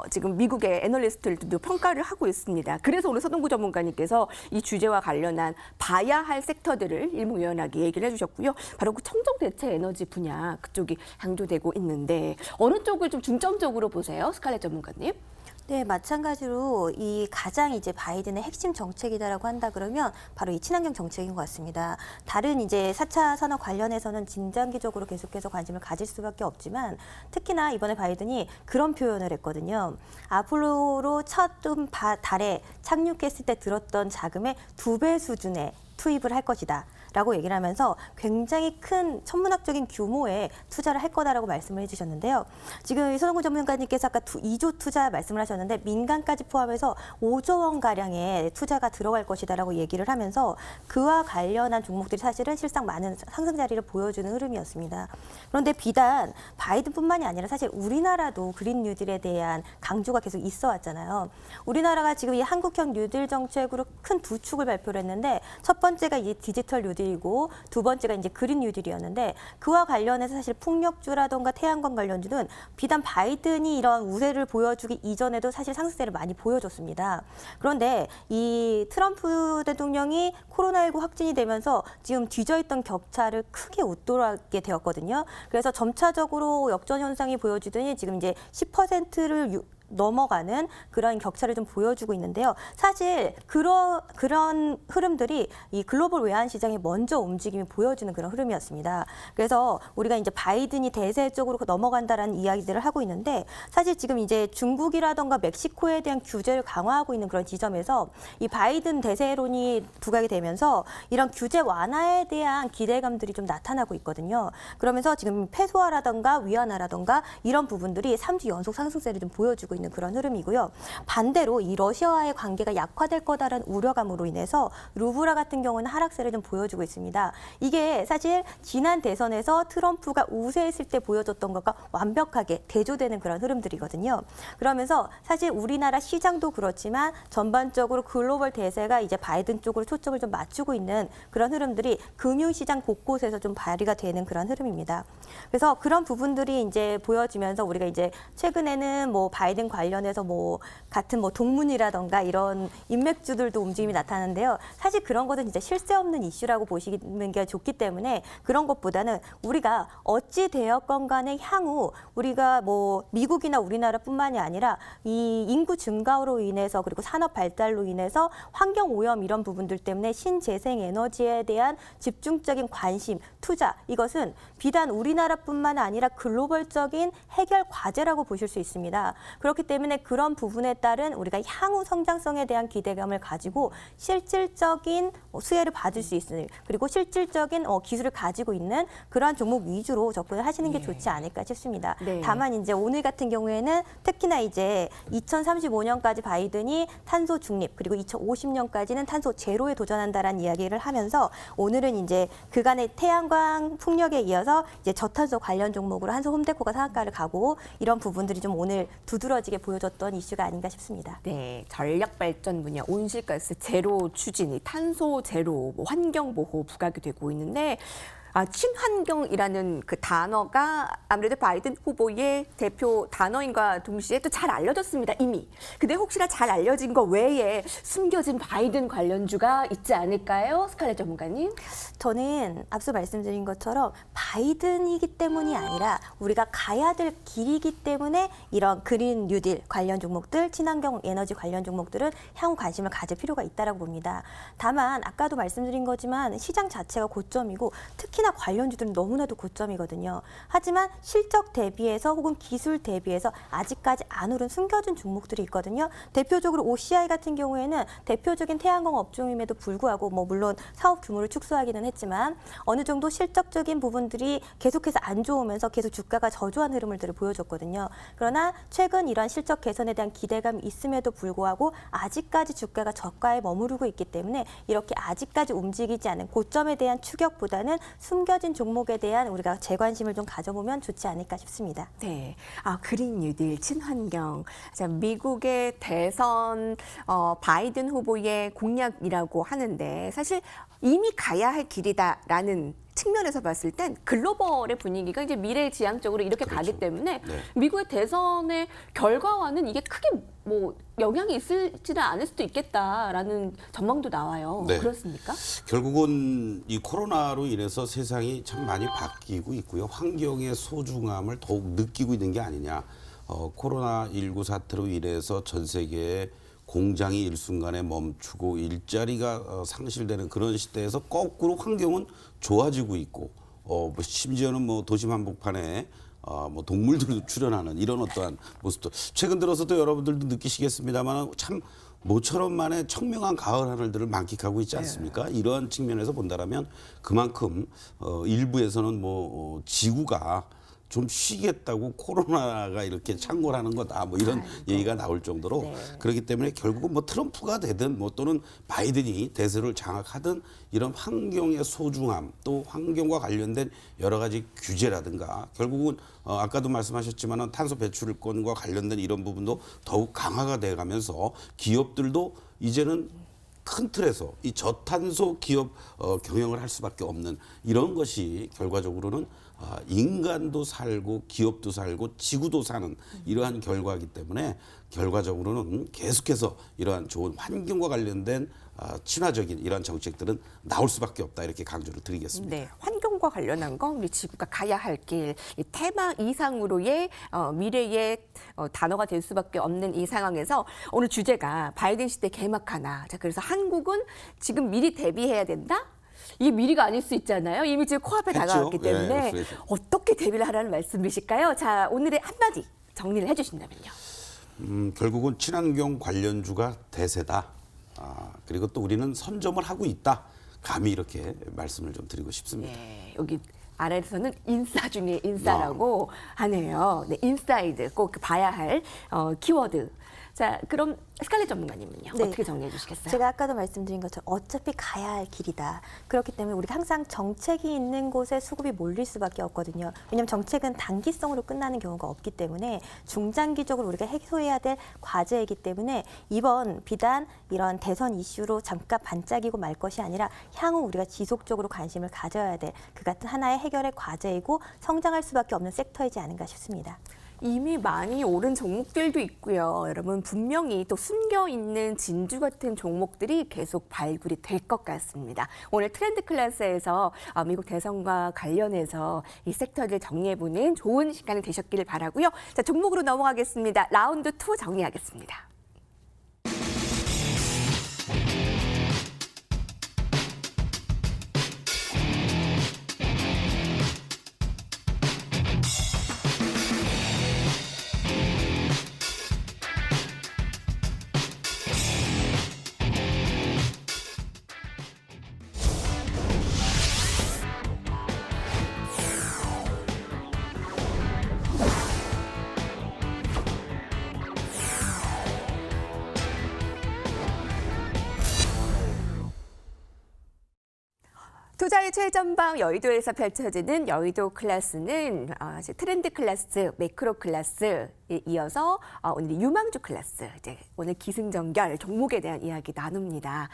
지금 미국의 애널리스트들도 평가를 하고 있습니다. 그래서 오늘 서동구 전문가님께서 이 주제와 관련한 봐야 할 섹터들을 일목요연하게 얘기를 해주셨고요. 바로 그 청정 대체 에너지 에너지 분야 그쪽이 강조되고 있는데 어느 쪽을 좀 중점적으로 보세요, 스칼렛 전문가님? 네, 마찬가지로 이 가장 이제 바이든의 핵심 정책이다라고 한다 그러면 바로 이 친환경 정책인 것 같습니다. 다른 이제 4차 산업 관련해서는 진단기적으로 계속해서 관심을 가질 수밖에 없지만 특히나 이번에 바이든이 그런 표현을 했거든요. 아폴로로 첫 달에 착륙했을 때 들었던 자금의 2배 수준의 투입을 할 것이다. 라고 얘기를 하면서 굉장히 큰 천문학적인 규모의 투자를 할 거다라고 말씀을 해주셨는데요. 지금 손흥민 전문가님께서 아까 2조 투자 말씀을 하셨는데 민간까지 포함해서 5조 원가량의 투자가 들어갈 것이다라고 얘기를 하면서 그와 관련한 종목들이 사실은 실상 많은 상승 자리를 보여주는 흐름이었습니다. 그런데 비단 바이든뿐만이 아니라 사실 우리나라도 그린 뉴딜에 대한 강조가 계속 있어 왔잖아요. 우리나라가 지금 이 한국형 뉴딜 정책으로 큰 두 축을 발표를 했는데 첫 번째가 이 디지털 뉴딜이고 두 번째가 이제 그린 뉴딜이었는데 그와 관련해서 사실 풍력주라던가 태양광 관련주는 비단 바이든이 이런 우세를 보여주기 이전에도 사실 상승세를 많이 보여줬습니다. 그런데 이 트럼프 대통령이 코로나19 확진이 되면서 지금 뒤져있던 격차를 크게 웃돌게 되었거든요. 그래서 점차적으로 역전 현상이 보여지더니 지금 이제 10%를 넘어가는 그런 격차를 좀 보여주고 있는데요. 사실 그런 흐름들이 이 글로벌 외환 시장에 먼저 움직임이 보여주는 그런 흐름이었습니다. 그래서 우리가 이제 바이든이 대세 쪽으로 넘어간다라는 이야기들을 하고 있는데 사실 지금 이제 중국이라던가 멕시코에 대한 규제를 강화하고 있는 그런 지점에서 이 바이든 대세론이 부각이 되면서 이런 규제 완화에 대한 기대감들이 좀 나타나고 있거든요. 그러면서 지금 페소화라던가 위안화라던가 이런 부분들이 3주 연속 상승세를 좀 보여주고 있는 그런 흐름이고요. 반대로 이 러시아와의 관계가 약화될 거다라는 우려감으로 인해서 루브라 같은 경우는 하락세를 좀 보여주고 있습니다. 이게 사실 지난 대선에서 트럼프가 우세했을 때 보여줬던 것과 완벽하게 대조되는 그런 흐름들이거든요. 그러면서 사실 우리나라 시장도 그렇지만 전반적으로 글로벌 대세가 이제 바이든 쪽으로 초점을 좀 맞추고 있는 그런 흐름들이 금융시장 곳곳에서 좀 발휘가 되는 그런 흐름입니다. 그래서 그런 부분들이 이제 보여지면서 우리가 이제 최근에는 뭐 바이든 관련해서 뭐 같은 뭐 동문이라던가 이런 인맥주들도 움직임이 나타나는데요. 사실 그런 것은 진짜 실세 없는 이슈라고 보시는 게 좋기 때문에 그런 것보다는 우리가 어찌 되었건 간에 향후 우리가 뭐 미국이나 우리나라뿐만이 아니라 이 인구 증가로 인해서 그리고 산업 발달로 인해서 환경 오염 이런 부분들 때문에 신재생 에너지에 대한 집중적인 관심, 투자 이것은 비단 우리나라뿐만 아니라 글로벌적인 해결 과제라고 보실 수 있습니다. 그렇기 때문에 그런 부분에 따른 우리가 향후 성장성에 대한 기대감을 가지고 실질적인 수혜를 받을 수 있는 그리고 실질적인 기술을 가지고 있는 그러한 종목 위주로 접근을 하시는 게 좋지 않을까 싶습니다. 네. 다만 이제 오늘 같은 경우에는 특히나 이제 2035년까지 바이든이 탄소 중립 그리고 2050년까지는 탄소 제로에 도전한다라는 이야기를 하면서 오늘은 이제 그간의 태양광 풍력에 이어서 이제 저탄소 관련 종목으로 한솔홈데코가 상한가를 가고 이런 부분들이 좀 오늘 두드러지게 보여줬던 이슈가 아닌가 싶습니다. 네, 전력 발전 분야 온실가스 제로 추진이 탄소 제로, 뭐 환경 보호 부각이 되고 있는데 친환경이라는 그 단어가 아무래도 바이든 후보의 대표 단어인과 동시에 또 잘 알려졌습니다, 이미. 근데 혹시나 잘 알려진 거 외에 숨겨진 바이든 관련주가 있지 않을까요? 스칼렛 전문가님? 저는 앞서 말씀드린 것처럼 바이든이기 때문이 아니라 우리가 가야 될 길이기 때문에 이런 그린 뉴딜 관련 종목들, 친환경 에너지 관련 종목들은 향후 관심을 가질 필요가 있다고 봅니다. 다만 아까도 말씀드린 거지만 시장 자체가 고점이고 특히나 관련주들은 너무나도 고점이거든요. 하지만 실적 대비해서 혹은 기술 대비해서 아직까지 안 오른 숨겨진 종목들이 있거든요. 대표적으로 OCI 같은 경우에는 대표적인 태양광 업종임에도 불구하고 뭐 물론 사업 규모를 축소하기는 했지만 어느 정도 실적적인 부분들이 계속해서 안 좋으면서 계속 주가가 저조한 흐름을 보여줬거든요. 그러나 최근 이러한 실적 개선에 대한 기대감이 있음에도 불구하고 아직까지 주가가 저가에 머무르고 있기 때문에 이렇게 아직까지 움직이지 않은 고점에 대한 추격보다는 숨겨진 종목에 대한 우리가 재관심을 좀 가져보면 좋지 않을까 싶습니다. 네, 그린 뉴딜, 친환경. 자, 미국의 대선 바이든 후보의 공약이라고 하는데 사실 이미 가야 할 길이다라는 측면에서 봤을 땐 글로벌의 분위기가 이제 미래지향적으로 이렇게 그렇죠. 가기 때문에 네. 미국의 대선의 결과와는 이게 크게 뭐 영향이 있을지는 않을 수도 있겠다라는 전망도 나와요. 네. 그렇습니까? 결국은 이 코로나로 인해서 세상이 참 많이 바뀌고 있고요. 환경의 소중함을 더욱 느끼고 있는 게 아니냐. 코로나19 사태로 인해서 전 세계에 공장이 일순간에 멈추고 일자리가 상실되는 그런 시대에서 거꾸로 환경은 좋아지고 있고 뭐 심지어는 뭐 도심 한복판에 뭐 동물들도 출현하는 이런 어떠한 모습도 최근 들어서도 여러분들도 느끼시겠습니다만 참 모처럼만의 청명한 가을 하늘들을 만끽하고 있지 않습니까? 이러한 측면에서 본다라면 그만큼 일부에서는 뭐 지구가 좀 쉬겠다고 코로나가 이렇게 창궐하는 거다 뭐 이런 얘기가 나올 정도로 네. 그렇기 때문에 결국은 뭐 트럼프가 되든 뭐 또는 바이든이 대세를 장악하든 이런 환경의 소중함 또 환경과 관련된 여러 가지 규제라든가 결국은 아까도 말씀하셨지만은 탄소 배출권과 관련된 이런 부분도 더욱 강화가 돼가면서 기업들도 이제는 큰 틀에서 이 저탄소 기업 경영을 할 수밖에 없는 이런 것이 결과적으로는 인간도 살고 기업도 살고 지구도 사는 이러한 결과이기 때문에 결과적으로는 계속해서 이러한 좋은 환경과 관련된 친화적인 이러한 정책들은 나올 수밖에 없다 이렇게 강조를 드리겠습니다. 네, 환경과 관련한 건 우리 지구가 가야 할 길, 이 테마 이상으로의 미래의 단어가 될 수밖에 없는 이 상황에서 오늘 주제가 바이든 시대 개막하나. 자, 그래서 한국은 지금 미리 대비해야 된다. 이게 미리가 아닐 수 있잖아요. 이미 지금 코앞에 했죠. 다가왔기 때문에 네, 어떻게 대비를 하라는 말씀이실까요? 자, 오늘의 한마디 정리를 해주신다면요. 결국은 친환경 관련주가 대세다. 그리고 또 우리는 선점을 하고 있다. 감히 이렇게 말씀을 좀 드리고 싶습니다. 네, 여기 아래에서는 인싸 중에 인싸라고 하네요. 네, 인사이드 꼭 봐야 할 키워드. 자, 그럼 스칼렛 전문가님은요? 네. 어떻게 정리해 주시겠어요? 제가 아까도 말씀드린 것처럼 어차피 가야 할 길이다. 그렇기 때문에 우리가 항상 정책이 있는 곳에 수급이 몰릴 수밖에 없거든요. 왜냐하면 정책은 단기성으로 끝나는 경우가 없기 때문에 중장기적으로 우리가 해소해야 될 과제이기 때문에 이번 비단 이런 대선 이슈로 잠깐 반짝이고 말 것이 아니라 향후 우리가 지속적으로 관심을 가져야 될 그 같은 하나의 해결의 과제이고 성장할 수밖에 없는 섹터이지 않은가 싶습니다. 이미 많이 오른 종목들도 있고요. 여러분 분명히 또 숨겨 있는 진주 같은 종목들이 계속 발굴이 될 것 같습니다. 오늘 트렌드 클래스에서 미국 대선과 관련해서 이 섹터를 정리해보는 좋은 시간이 되셨기를 바라고요. 자, 종목으로 넘어가겠습니다. 라운드 2 정리하겠습니다. 투자의 최전방 여의도에서 펼쳐지는 여의도 클래스는 이제 트렌드 클래스, 매크로 클래스에 이어서 오늘 유망주 클래스, 이제 오늘 기승전결 종목에 대한 이야기 나눕니다.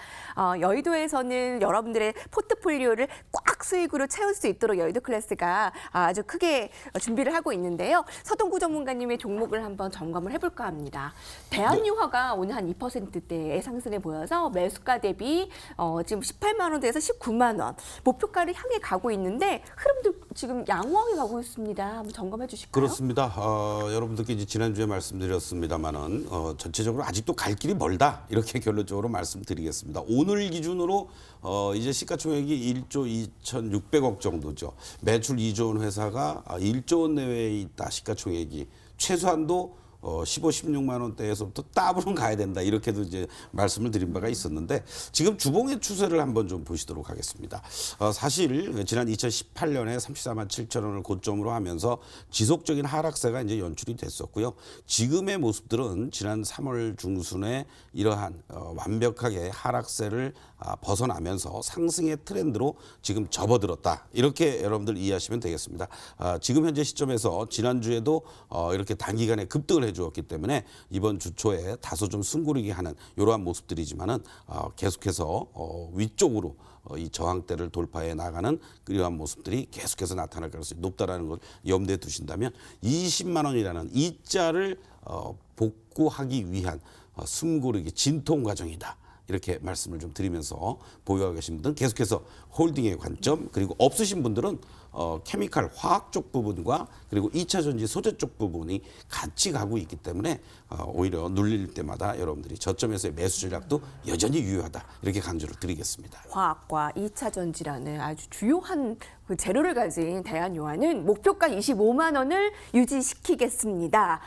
여의도에서는 여러분들의 포트폴리오를 꽉 수익으로 채울 수 있도록 여의도 클래스가 아주 크게 준비를 하고 있는데요. 서동구 전문가님의 종목을 한번 점검을 해볼까 합니다. 대한유화가 오늘 한 2%대의 상승을 보여서 매수가 대비 지금 18만 원대에서 19만 원. 목표가를 향해 가고 있는데 흐름도 지금 양호하게 가고 있습니다. 한번 점검해 주실까요? 그렇습니다. 여러분들께 이제 지난주에 말씀드렸습니다만은 전체적으로 아직도 갈 길이 멀다 이렇게 결론적으로 말씀드리겠습니다. 오늘 기준으로 이제 시가총액이 1조 2,600억 정도죠. 매출 2조 원 회사가 1조 원 내외에 있다. 시가총액이 최소한도 15, 16만 원대에서부터 따블은 가야 된다. 이렇게도 이제 말씀을 드린 바가 있었는데 지금 주봉의 추세를 한번 좀 보시도록 하겠습니다. 사실 지난 2018년에 34만 7천 원을 고점으로 하면서 지속적인 하락세가 이제 연출이 됐었고요. 지금의 모습들은 지난 3월 중순에 이러한 완벽하게 하락세를 벗어나면서 상승의 트렌드로 지금 접어들었다. 이렇게 여러분들 이해하시면 되겠습니다. 지금 현재 시점에서 지난주에도 이렇게 단기간에 급등을 주었기 때문에 이번 주 초에 다소 좀 숨고르게 하는 이러한 모습들이지만은 계속해서 위쪽으로 이 저항대를 돌파해 나가는 그러한 모습들이 계속해서 나타날 가능성이 높다라는 걸 염두에 두신다면 20만 원이라는 이 자를 복구하기 위한 숨고르기 진통 과정이다. 이렇게 말씀을 좀 드리면서 보유하고 계신 분들은 계속해서 홀딩의 관점, 그리고 없으신 분들은 케미칼 화학 쪽 부분과 그리고 2차 전지 소재 쪽 부분이 같이 가고 있기 때문에 오히려 눌릴 때마다 여러분들이 저점에서의 매수 전략도 여전히 유효하다. 이렇게 강조를 드리겠습니다. 화학과 2차 전지라는 아주 주요한 그 재료를 가진 대한요한은 목표가 25만 원을 유지시키겠습니다.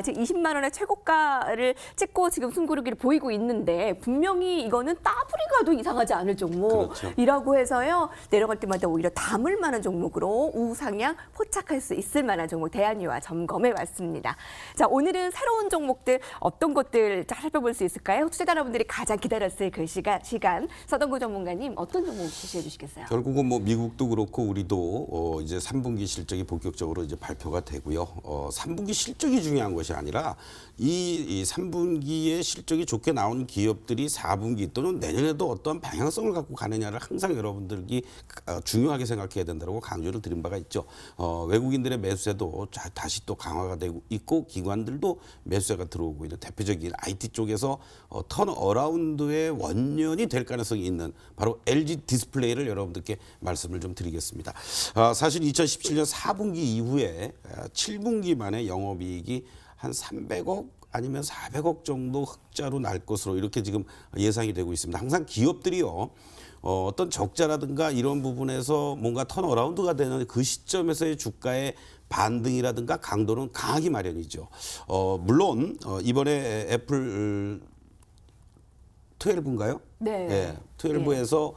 지금 20만 원의 최고가를 찍고 지금 숨고르기를 보이고 있는데 분명히 이거는 따블이 가도 이상하지 않을 종목이라고 해서요. 내려갈 때마다 오히려 담을 만한 종목으로 우상향 포착할 수 있을 만한 종목 대한요한 점검해 왔습니다. 자, 오늘은 새로운 종목들 어떤 것들 살펴볼 수 있을까요? 투자자 여러분들이 가장 기다렸을 그 시간 서동구 전문가님 어떤 종목 제시해 주시겠어요? 결국은 뭐 미국도 그렇고 우리도 이제 3분기 실적이 본격적으로 이제 발표가 되고요. 3분기 실적이 중요한 것이 아니라 이 3분기에 실적이 좋게 나온 기업들이 4분기 또는 내년에도 어떤 방향성을 갖고 가느냐를 항상 여러분들이 중요하게 생각해야 된다고 강조를 드린 바가 있죠. 외국인들의 매수세도 다시 또 강화가 되고 있고 기관들도 매수세가 들어오고 있는 대표적인 IT 쪽에서 턴어라운드의 원년이 될 가능성이 있는 바로 LG 디스플레이를 여러분들께 말씀을 좀 드리겠습니다. 사실 2017년 4분기 이후에 7분기 만에 영업이익이 한 300억 아니면 400억 정도 흑자로 날 것으로 이렇게 지금 예상이 되고 있습니다. 항상 기업들이요. 어떤 적자라든가 이런 부분에서 뭔가 턴어라운드가 되는 그 시점에서의 주가의 반등이라든가 강도는 강하기 마련이죠. 물론 이번에 애플 12인가요? 네. 네. 12에서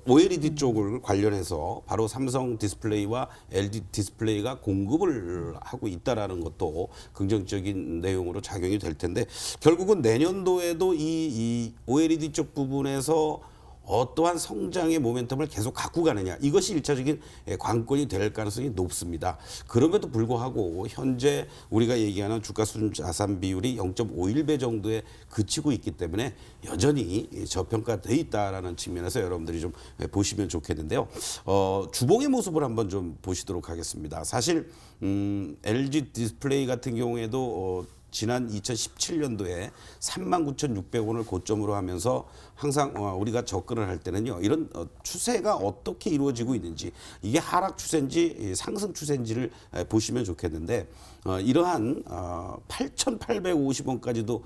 OLED 쪽을 관련해서 바로 삼성 디스플레이와 LG 디스플레이가 공급을 하고 있다라는 것도 긍정적인 내용으로 작용이 될 텐데 결국은 내년도에도 이 OLED 쪽 부분에서 어떠한 성장의 모멘텀을 계속 갖고 가느냐 이것이 일차적인 관건이 될 가능성이 높습니다. 그럼에도 불구하고 현재 우리가 얘기하는 주가 수준 자산 비율이 0.51배 정도에 그치고 있기 때문에 여전히 저평가돼 있다라는 측면에서 여러분들이 좀 보시면 좋겠는데요. 주봉의 모습을 한번 좀 보시도록 하겠습니다. 사실 LG 디스플레이 같은 경우에도 지난 2017년도에 39,600원을 고점으로 하면서 항상 우리가 접근을 할 때는요. 이런 추세가 어떻게 이루어지고 있는지 이게 하락 추세인지 상승 추세인지를 보시면 좋겠는데 이러한 8,850원까지도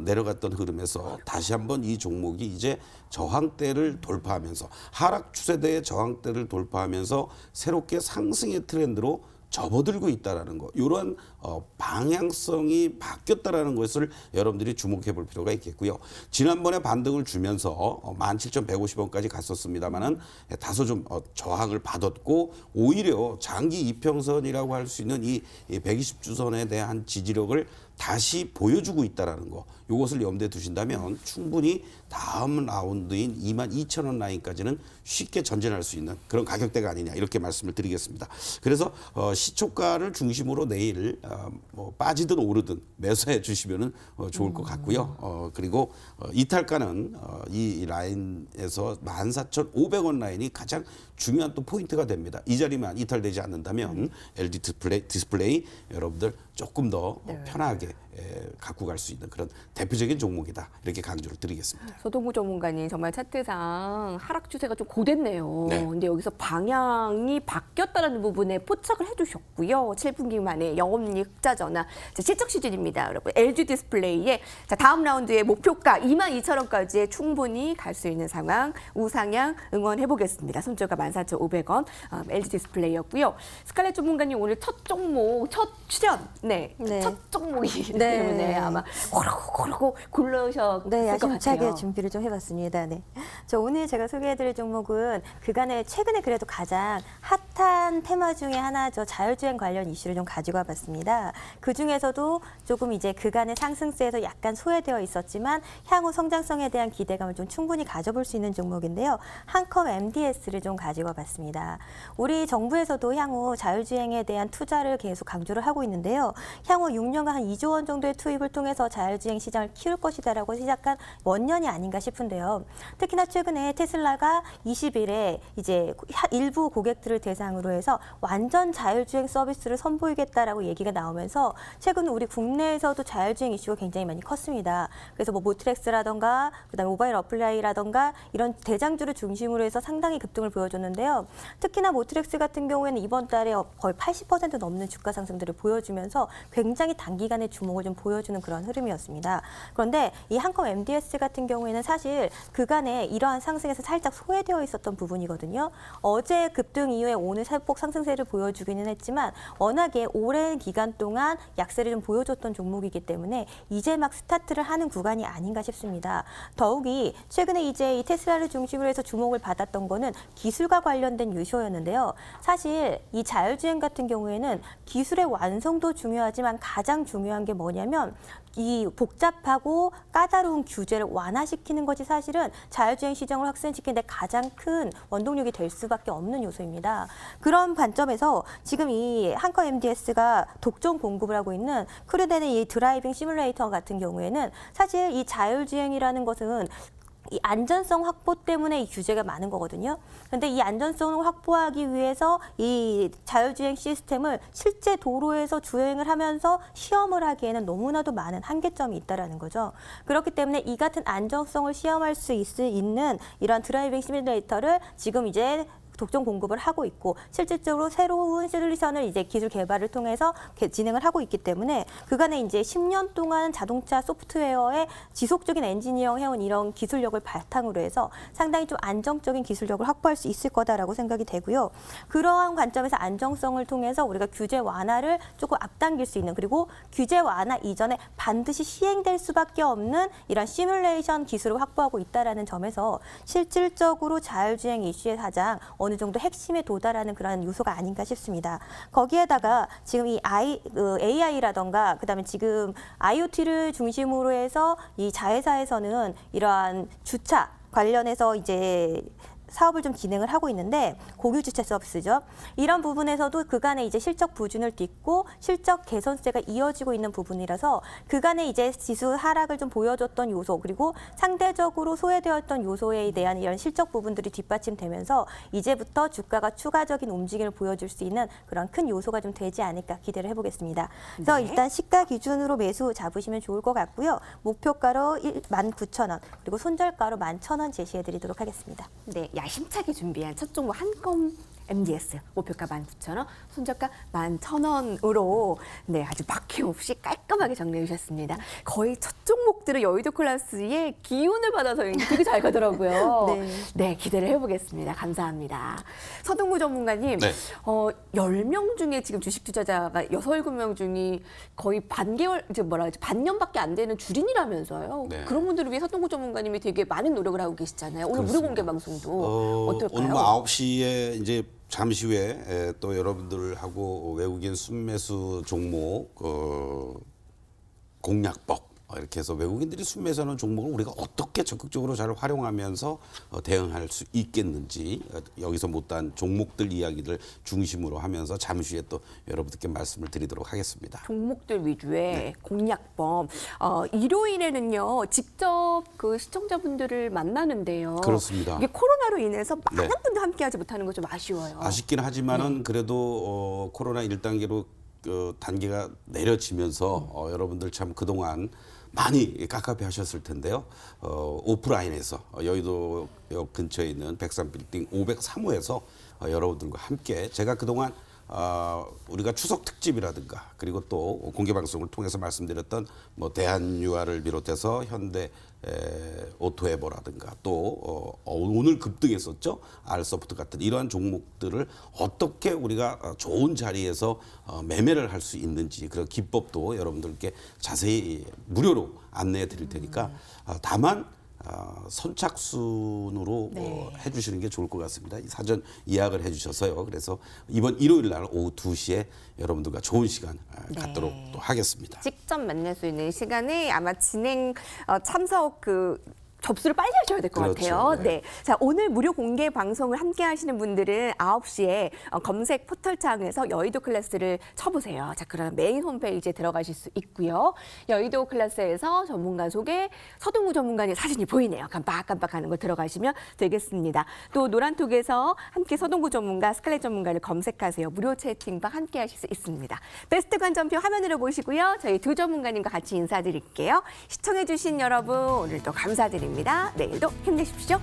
내려갔던 흐름에서 다시 한번 이 종목이 이제 저항대를 돌파하면서 하락 추세대의 저항대를 돌파하면서 새롭게 상승의 트렌드로 접어들고 있다라는 거, 이러한 방향성이 바뀌었다라는 것을 여러분들이 주목해 볼 필요가 있겠고요. 지난번에 반등을 주면서 17,150원까지 갔었습니다만은 다소 좀 저항을 받았고 오히려 장기 이평선이라고 할 수 있는 이 120주선에 대한 지지력을 다시 보여주고 있다라는 거, 이것을 염두에 두신다면 충분히 다음 라운드인 22,000원 라인까지는 쉽게 전진할 수 있는 그런 가격대가 아니냐 이렇게 말씀을 드리겠습니다. 그래서 시초가를 중심으로 내일 뭐 빠지든 오르든 매수해 주시면은 좋을 것 같고요. 그리고 이탈가는 이 라인에서 14,500원 라인이 가장 중요한 또 포인트가 됩니다. 이 자리만 이탈되지 않는다면 LG 디스플레이 여러분들 조금 더 편하게 갖고 갈 수 있는 그런 대표적인 종목이다. 이렇게 강조를 드리겠습니다. 서동구 전문가님 정말 차트상 하락 추세가 좀 고됐네요. 네. 근데 여기서 방향이 바뀌었다는 부분에 포착을 해주셨고요. 7분기 만에 영업이익 흑자 전환. 실적 시즌입니다, 여러분. LG 디스플레이의 다음 라운드의 목표가 22,000원까지 충분히 갈 수 있는 상황. 우상향 응원해 보겠습니다. 손절가 14,500원. LG 디스플레이였고요. 스칼렛 전문가님 오늘 첫 종목, 첫 출연, 첫 종목이기 때문에 아마 고르고 고르셨을 네, 것 야심차게 같아요. 준비를 좀 해봤습니다. 네. 저 오늘 제가 소개해드릴 종목은 그간에 최근에 그래도 가장 핫한 테마 중에 하나죠. 자율주행 관련 이슈를 좀 가지고 와봤습니다. 그 중에서도 조금 이제 그간의 상승세에서 약간 소외되어 있었지만 향후 성장성에 대한 기대감을 좀 충분히 가져볼 수 있는 종목인데요. 한컴 MDS를 좀 가지고 와봤습니다. 우리 정부에서도 향후 자율주행에 대한 투자를 계속 강조를 하고 있는데요. 향후 6년간 한 2조 원 정도의 투입을 통해서 자율주행 시장을 키울 것이다라고 시작한 원년이 아닌가 싶은데요. 특히나 최근에 테슬라가 20일에 이제 일부 고객들을 대상으로 해서 완전 자율주행 서비스를 선보이겠다라고 얘기가 나오면서 최근 우리 국내에서도 자율주행 이슈가 굉장히 많이 컸습니다. 그래서 뭐 모트렉스라던가 그다음에 모바일 어플라이라던가 이런 대장주를 중심으로 해서 상당히 급등을 보여줬는데요. 특히나 모트렉스 같은 경우에는 이번 달에 거의 80% 넘는 주가 상승들을 보여주면서 굉장히 단기간에 주목을 좀 보여주는 그런 흐름이었습니다. 그런데 이 한컴 MDS 같은 경우에는 사실 그간에 이러한 상승에서 살짝 소외되어 있었던 부분이거든요. 어제 급등 이후에 오늘 살폭 상승세를 보여주기는 했지만 워낙에 오랜 기간 동안 약세를 좀 보여줬던 종목이기 때문에 이제 막 스타트를 하는 구간이 아닌가 싶습니다. 더욱이 최근에 이제 이 테슬라를 중심으로 해서 주목을 받았던 거는 기술과 관련된 요소였는데요. 사실 이 자율주행 같은 경우에는 기술의 완성도 중요하지만 가장 중요한 게 뭐냐면 이 복잡하고 까다로운 규제를 완화시키는 것이 사실은 자율주행 시장을 확산시키는 데 가장 큰 원동력이 될 수밖에 없는 요소입니다. 그런 관점에서 지금 이 한컴 MDS가 독점 공급을 하고 있는 크루덴의 이 드라이빙 시뮬레이터 같은 경우에는 사실 이 자율주행이라는 것은 이 안전성 확보 때문에 이 규제가 많은 거거든요. 그런데 이 안전성을 확보하기 위해서 이 자율주행 시스템을 실제 도로에서 주행을 하면서 시험을 하기에는 너무나도 많은 한계점이 있다라는 거죠. 그렇기 때문에 이 같은 안전성을 시험할 수 있는 이런 드라이빙 시뮬레이터를 지금 이제 독점 공급을 하고 있고 실질적으로 새로운 솔루션을 이제 기술 개발을 통해서 진행을 하고 있기 때문에 그간에 이제 10년 동안 자동차 소프트웨어에 지속적인 엔지니어링 해온 이런 기술력을 바탕으로 해서 상당히 좀 안정적인 기술력을 확보할 수 있을 거다라고 생각이 되고요. 그러한 관점에서 안정성을 통해서 우리가 규제 완화를 조금 앞당길 수 있는 그리고 규제 완화 이전에 반드시 시행될 수밖에 없는 이런 시뮬레이션 기술을 확보하고 있다라는 점에서 실질적으로 자율주행 이슈의 가장 어느 정도 핵심에 도달하는 그런 요소가 아닌가 싶습니다. 거기에다가 지금 이 AI라던가 그다음에 지금 IoT를 중심으로 해서 이 자회사에서는 이러한 주차 관련해서 이제 사업을 좀 진행을 하고 있는데 공유 주차 서비스죠. 이런 부분에서도 그간에 이제 실적 부진을 딛고 실적 개선세가 이어지고 있는 부분이라서 그간에 이제 지수 하락을 좀 보여줬던 요소 그리고 상대적으로 소외되었던 요소에 대한 이런 실적 부분들이 뒷받침되면서 이제부터 주가가 추가적인 움직임을 보여줄 수 있는 그런 큰 요소가 좀 되지 않을까 기대를 해보겠습니다. 그래서 네. 일단 시가 기준으로 매수 잡으시면 좋을 것 같고요. 목표가로 19,000원 그리고 손절가로 11,000원 제시해드리도록 하겠습니다. 네, 야심차게 준비한 첫 종목 한컴 MDS 목표가 19,000원, 손절가 11,000원으로 네 아주 막힘없이 깔끔하게 정리해 주셨습니다. 거의 첫 종목들은 여의도 클래스의 기운을 받아서 되게 잘 가더라고요. 네. 네, 기대를 해보겠습니다. 감사합니다. 서동구 전문가님, 네. 10명 중에 지금 주식 투자자가 6, 7명 중이 거의 반개월, 이제 뭐라 그러지, 반년밖에 안 되는 줄인이라면서요. 네. 그런 분들을 위해 서동구 전문가님이 되게 많은 노력을 하고 계시잖아요. 오늘 무료 공개 방송도 어떨까요? 오늘 뭐 9시에 이제 잠시 후에 또 여러분들하고 외국인 순매수 종목 공략법 이렇게 해서 외국인들이 순매수하는 종목을 우리가 어떻게 적극적으로 잘 활용하면서 대응할 수 있겠는지 여기서 못한 종목들 이야기들 중심으로 하면서 잠시 후에 또 여러분들께 말씀을 드리도록 하겠습니다. 종목들 위주의 공략법. 일요일에는요, 직접 그 시청자분들을 만나는데요. 그렇습니다. 이게 코로나로 인해서 많은 네. 분들 함께하지 못하는 거 좀 아쉬워요. 아쉽긴 하지만은 그래도 코로나 1단계로 단계가 내려지면서 여러분들 참 그동안 많이 깝깝해 하셨을 텐데요. 오프라인에서 여의도역 근처에 있는 103빌딩 503호에서 여러분들과 함께 제가 그동안 우리가 추석 특집이라든가 그리고 또 공개 방송을 통해서 말씀드렸던 뭐 대한유아를 비롯해서 현대 오토에버라든가 또 오늘 급등했었죠. R소프트 같은 이러한 종목들을 어떻게 우리가 좋은 자리에서 매매를 할 수 있는지 그런 기법도 여러분들께 자세히 무료로 안내해 드릴 테니까 다만 선착순으로 네. 해주시는 게 좋을 것 같습니다. 사전 예약을 해주셔서요. 그래서 이번 일요일 날 오후 2시에 여러분들과 좋은 시간 갖도록 또 하겠습니다. 직접 만날 수 있는 시간에 아마 진행 참석 접수를 빨리 하셔야 될 것 그렇죠. 같아요. 네. 네. 자, 오늘 무료 공개 방송을 함께 하시는 분들은 9시에 검색 포털창에서 여의도 클래스를 쳐보세요. 자, 그럼 메인 홈페이지에 들어가실 수 있고요. 여의도 클래스에서 전문가 소개, 서동구 전문가님 사진이 보이네요. 깜빡깜빡 하는 거 들어가시면 되겠습니다. 또 노란톡에서 함께 서동구 전문가, 스칼렛 전문가를 검색하세요. 무료 채팅방 함께 하실 수 있습니다. 베스트 관전표 화면으로 보시고요. 저희 두 전문가님과 같이 인사드릴게요. 시청해주신 여러분 오늘도 감사드립니다. 내일도 힘내십시오.